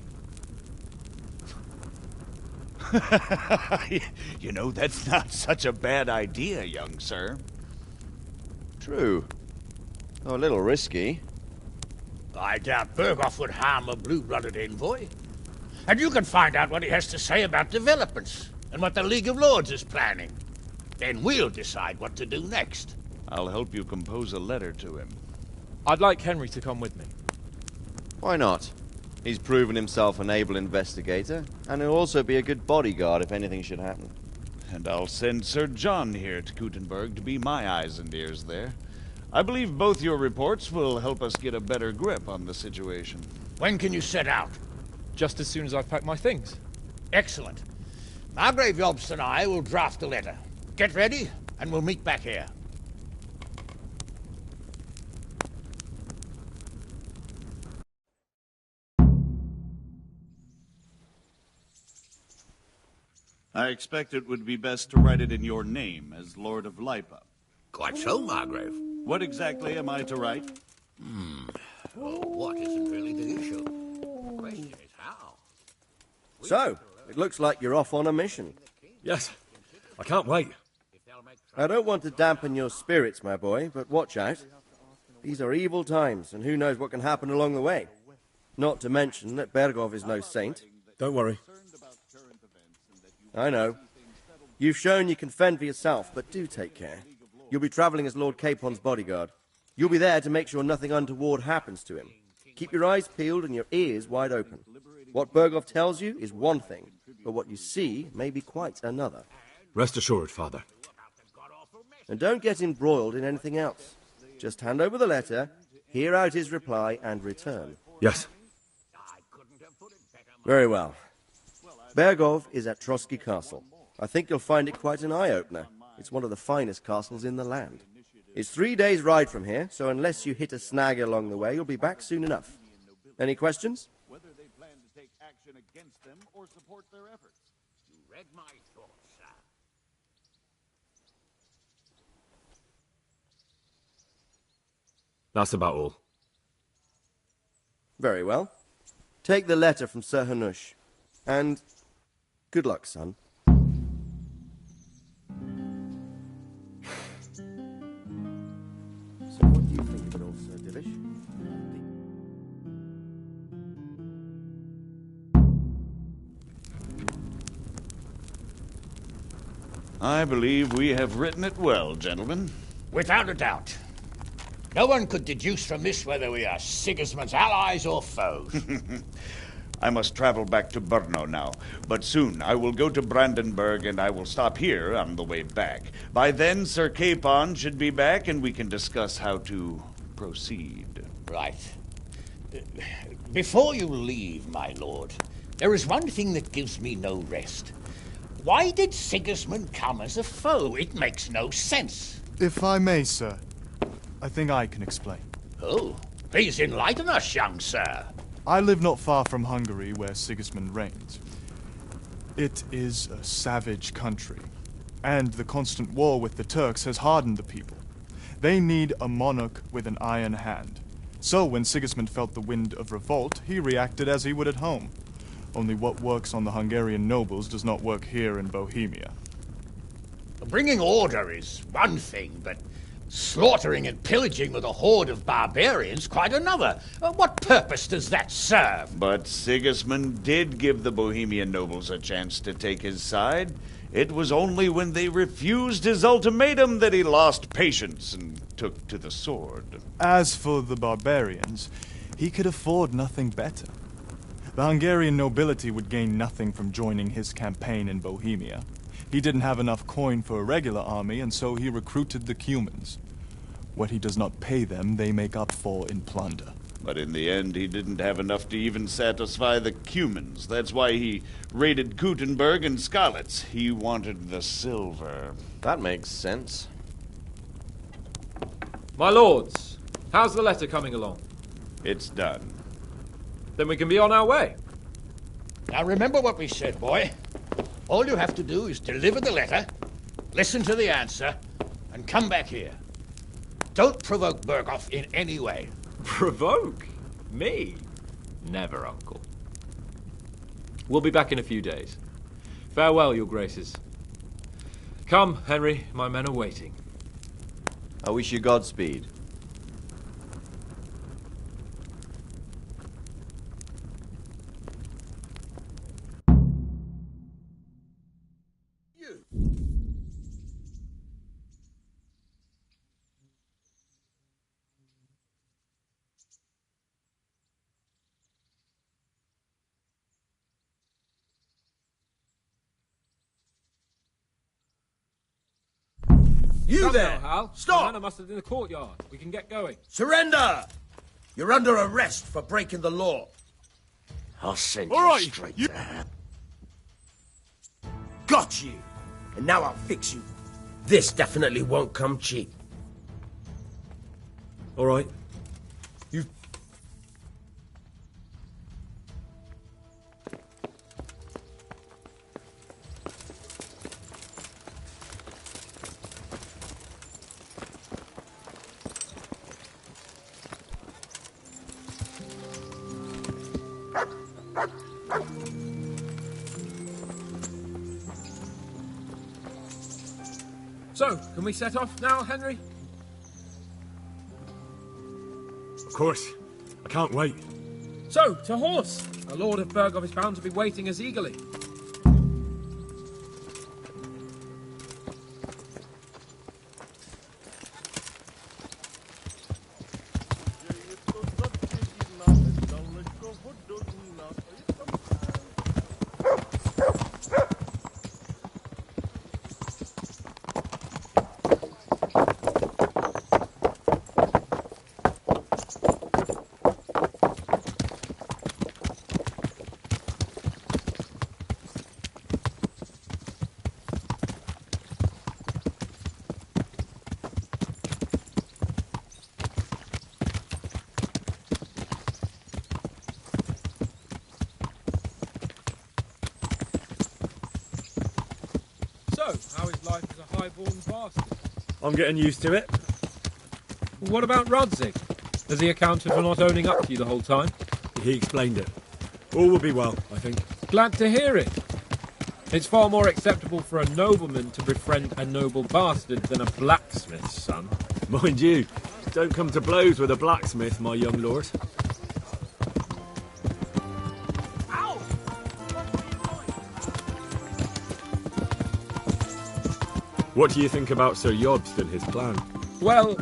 You know, that's not such a bad idea, young sir. True. Though a little risky. I doubt Berghof would harm a blue-blooded envoy. And you can find out what he has to say about developments and what the League of Lords is planning. Then we'll decide what to do next. I'll help you compose a letter to him. I'd like Henry to come with me. Why not? He's proven himself an able investigator, and he'll also be a good bodyguard if anything should happen. And I'll send Sir John here to Kuttenberg to be my eyes and ears there. I believe both your reports will help us get a better grip on the situation. When can you set out? Just as soon as I've packed my things. Excellent. Margrave Jobst and I will draft a letter. Get ready, and we'll meet back here. I expect it would be best to write it in your name as Lord of Lipa. Quite so, Margrave. What exactly am I to write? Well, what isn't really the issue? The question is how. So, it looks like you're off on a mission. Yes, I can't wait. I don't want to dampen your spirits, my boy, but watch out. These are evil times, and who knows what can happen along the way. Not to mention that Berghof is no saint. Don't worry. I know. You've shown you can fend for yourself, but do take care. You'll be travelling as Lord Capon's bodyguard. You'll be there to make sure nothing untoward happens to him. Keep your eyes peeled and your ears wide open. What Berghof tells you is one thing, but what you see may be quite another. Rest assured, Father. And don't get embroiled in anything else. Just hand over the letter, hear out his reply, and return. Yes, Very well. Bergov is at Trotsky Castle. I think you'll find it quite an eye-opener. It's one of the finest castles in the land. It's 3 days' ride from here, so unless you hit a snag along the way, you'll be back soon enough. Any questions? Whether they plan to take action against them or support their efforts. You read my thoughts, sir. That's about all. Very well. Take the letter from Sir Hanush. And good luck, son. So what do you think of it all, Sir Divish? I believe we have written it well, gentlemen. Without a doubt. No one could deduce from this whether we are Sigismund's allies or foes. I must travel back to Brno now, but soon I will go to Brandenburg and I will stop here on the way back. By then, Sir Capon should be back and we can discuss how to proceed. Right. Before you leave, my lord, there is one thing that gives me no rest. Why did Sigismund come as a foe? It makes no sense. If I may, sir, I think I can explain. Oh, please enlighten us, young sir. I live not far from Hungary, where Sigismund reigns. It is a savage country, and the constant war with the Turks has hardened the people. They need a monarch with an iron hand. So when Sigismund felt the wind of revolt, he reacted as he would at home. Only what works on the Hungarian nobles does not work here in Bohemia. Bringing order is one thing, but slaughtering and pillaging with a horde of barbarians quite another. What purpose does that serve? But Sigismund did give the Bohemian nobles a chance to take his side. It was only when they refused his ultimatum that he lost patience and took to the sword. As for the barbarians, he could afford nothing better. The Hungarian nobility would gain nothing from joining his campaign in Bohemia. He didn't have enough coin for a regular army, and so he recruited the Cumans. What he does not pay them, they make up for in plunder. But in the end, he didn't have enough to even satisfy the Cumans. That's why he raided Gutenberg and Skalitz. He wanted the silver. That makes sense. My lords, how's the letter coming along? It's done. Then we can be on our way. Now remember what we said, boy. All you have to do is deliver the letter, listen to the answer, and come back here. Don't provoke Berghoff in any way. Provoke? Me? Never, Uncle. We'll be back in a few days. Farewell, your graces. Come, Henry, my men are waiting. I wish you Godspeed. You Stop there! now, Hal. Stop! The man must have in the courtyard. We can get going. Surrender! You're under arrest for breaking the law. I'll send All you right, straight you- to hell. Got you. And now I'll fix you. This definitely won't come cheap. All right. So, can we set off now, Henry? Of course. I can't wait. So, to horse! The Lord of Berghoff is bound to be waiting as eagerly. his life as a high-born bastard. I'm getting used to it. What about Rodzig? Has he accounted for not owning up to you the whole time? He explained it. All will be well, I think. Glad to hear it. It's far more acceptable for a nobleman to befriend a noble bastard than a blacksmith's son. Mind you, don't come to blows with a blacksmith, my young lord. What do you think about Sir Jobst and his plan? Well,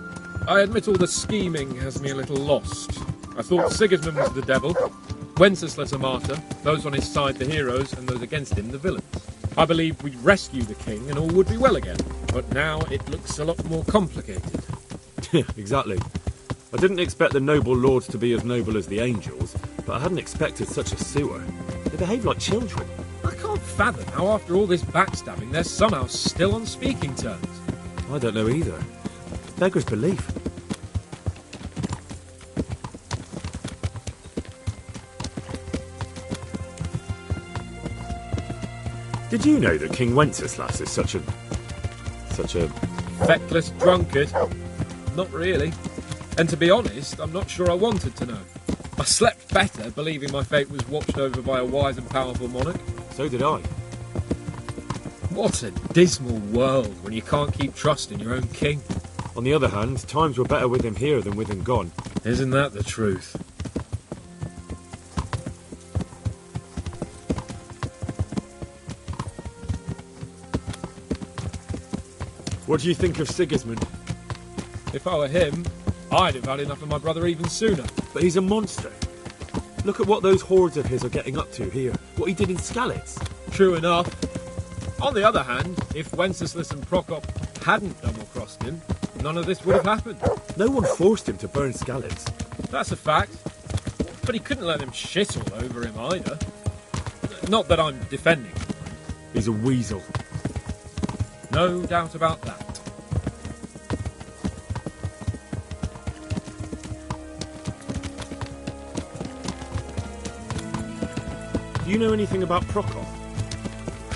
I admit all the scheming has me a little lost. I thought Sigismund was the devil, Wenceslas a martyr, those on his side the heroes, and those against him the villains. I believed we'd rescue the king and all would be well again, but now it looks a lot more complicated. Yeah, exactly. I didn't expect the noble lords to be as noble as the angels, but I hadn't expected such a sewer. They behave like children. I can't fathom how after all this backstabbing they're somehow still on speaking terms. I don't know either. Beggar's belief. Did you know that King Wenceslas is such a... Feckless drunkard? Not really. And to be honest, I'm not sure I wanted to know. I slept better believing my fate was watched over by a wise and powerful monarch. So did I. What a dismal world when you can't keep trust in your own king. On the other hand, times were better with him here than with him gone. Isn't that the truth? What do you think of Sigismund? If I were him, I'd have had enough of my brother even sooner. But he's a monster. Look at what those hordes of his are getting up to here. What he did in Skalitz. True enough. On the other hand, if Wenceslas and Prokop hadn't double-crossed him, none of this would have happened. No one forced him to burn Skalitz. That's a fact. But he couldn't let them shit all over him either. Not that I'm defending him. He's a weasel. No doubt about that. Do you know anything about Prokop?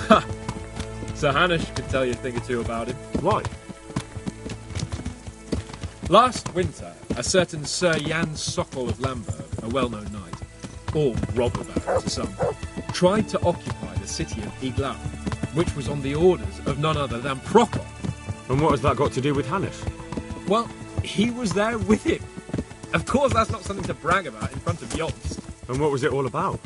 Ha! Sir Hanush could tell you a thing or two about him. Why? Last winter, a certain Sir Jan Sokol of Lamberg, a well-known knight, or robber baron to some, tried to occupy the city of Iglau, which was on the orders of none other than Prokop. And what has that got to do with Hanush? Well, he was there with him. Of course, that's not something to brag about in front of Jobst. And what was it all about?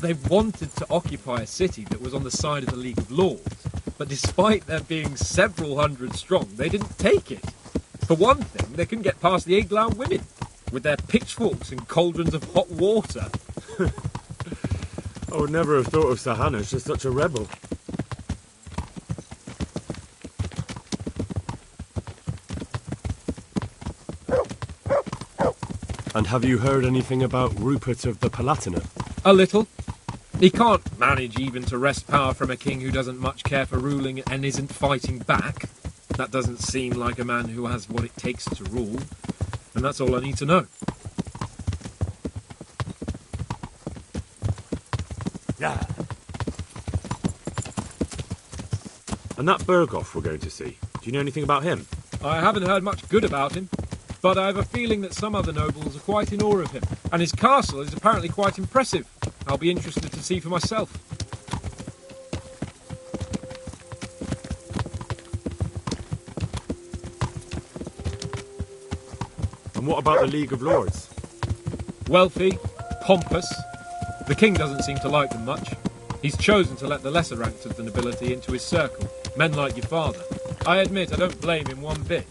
They wanted to occupy a city that was on the side of the League of Lords, but despite there being several hundred strong, they didn't take it. For one thing, they couldn't get past the Iglau women, with their pitchforks and cauldrons of hot water. I would never have thought of Sir Hanush as such a rebel. And have you heard anything about Rupert of the Palatinate? A little. He can't manage even to wrest power from a king who doesn't much care for ruling and isn't fighting back. That doesn't seem like a man who has what it takes to rule. And that's all I need to know. Yeah. And that Berghoff we're going to see, do you know anything about him? I haven't heard much good about him, but I have a feeling that some other nobles are quite in awe of him, and his castle is apparently quite impressive. I'll be interested to see for myself. And what about the League of Lords? Wealthy, pompous. The king doesn't seem to like them much. He's chosen to let the lesser ranks of the nobility into his circle, men like your father. I admit I don't blame him one bit.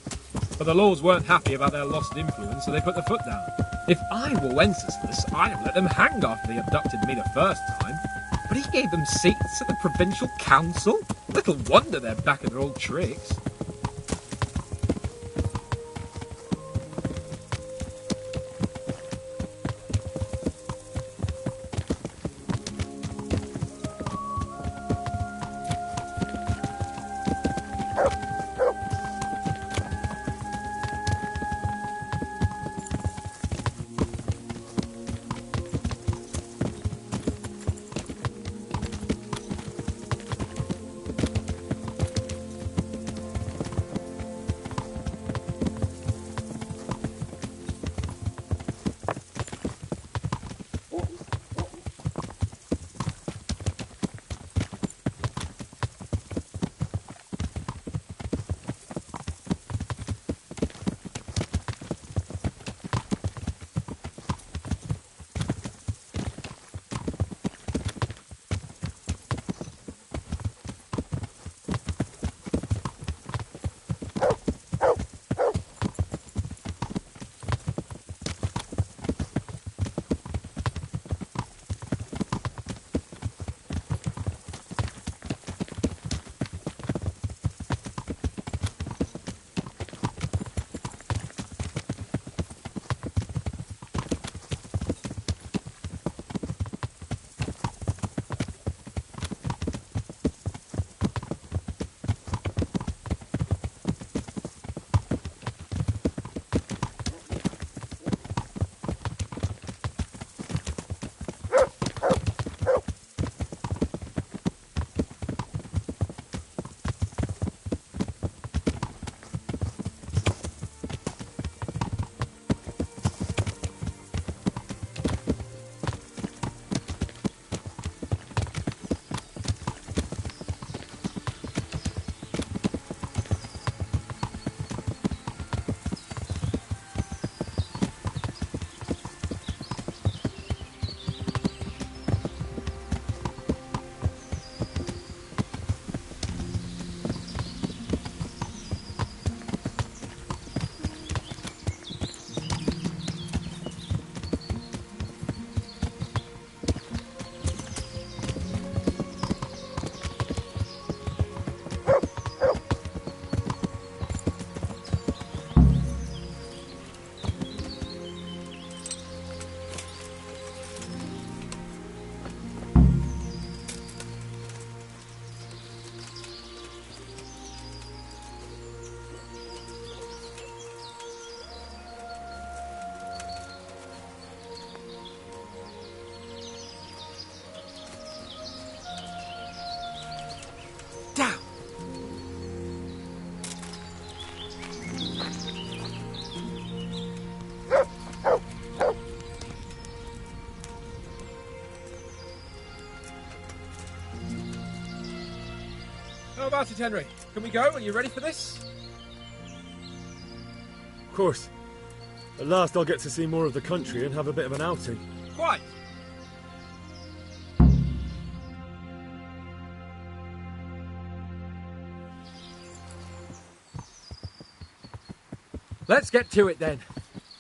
But the lords weren't happy about their lost influence, so they put their foot down. If I were Wenceslas, I'd have let them hang after they abducted me the first time. But he gave them seats at the provincial council. Little wonder they're back at their old tricks. How about it, Henry? Can we go? Are you ready for this? Of course. At last I'll get to see more of the country and have a bit of an outing. Quite. Let's get to it then.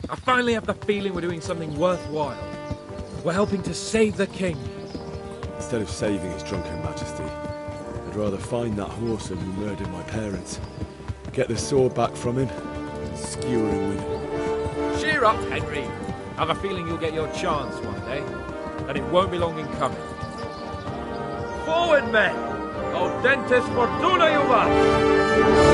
I finally have the feeling we're doing something worthwhile. We're helping to save the king. Instead of saving his drunken majesty, I'd rather find that whoreson who murdered my parents, get the sword back from him, and skewer him with it. Cheer up, Henry. I have a feeling you'll get your chance one day, and it won't be long in coming. Forward, men! Audentes fortuna juvat!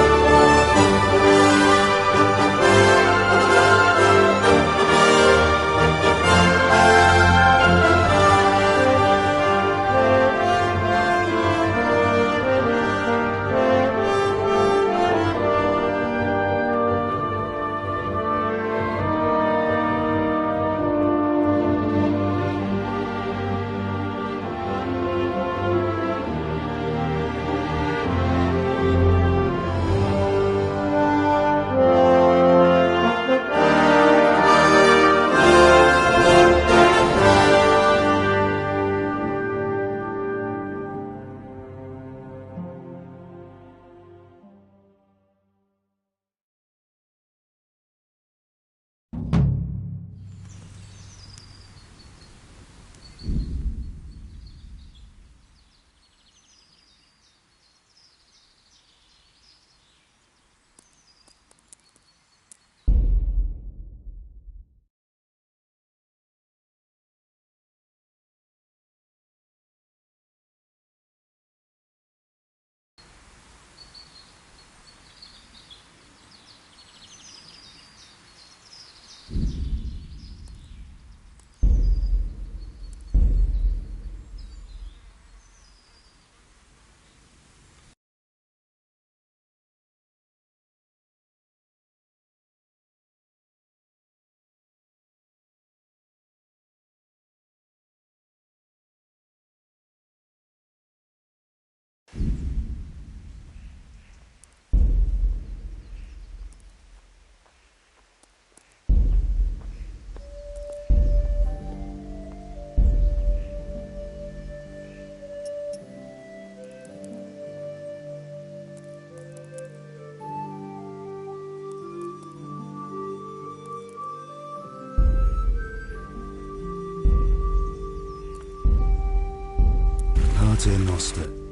Pater Noster.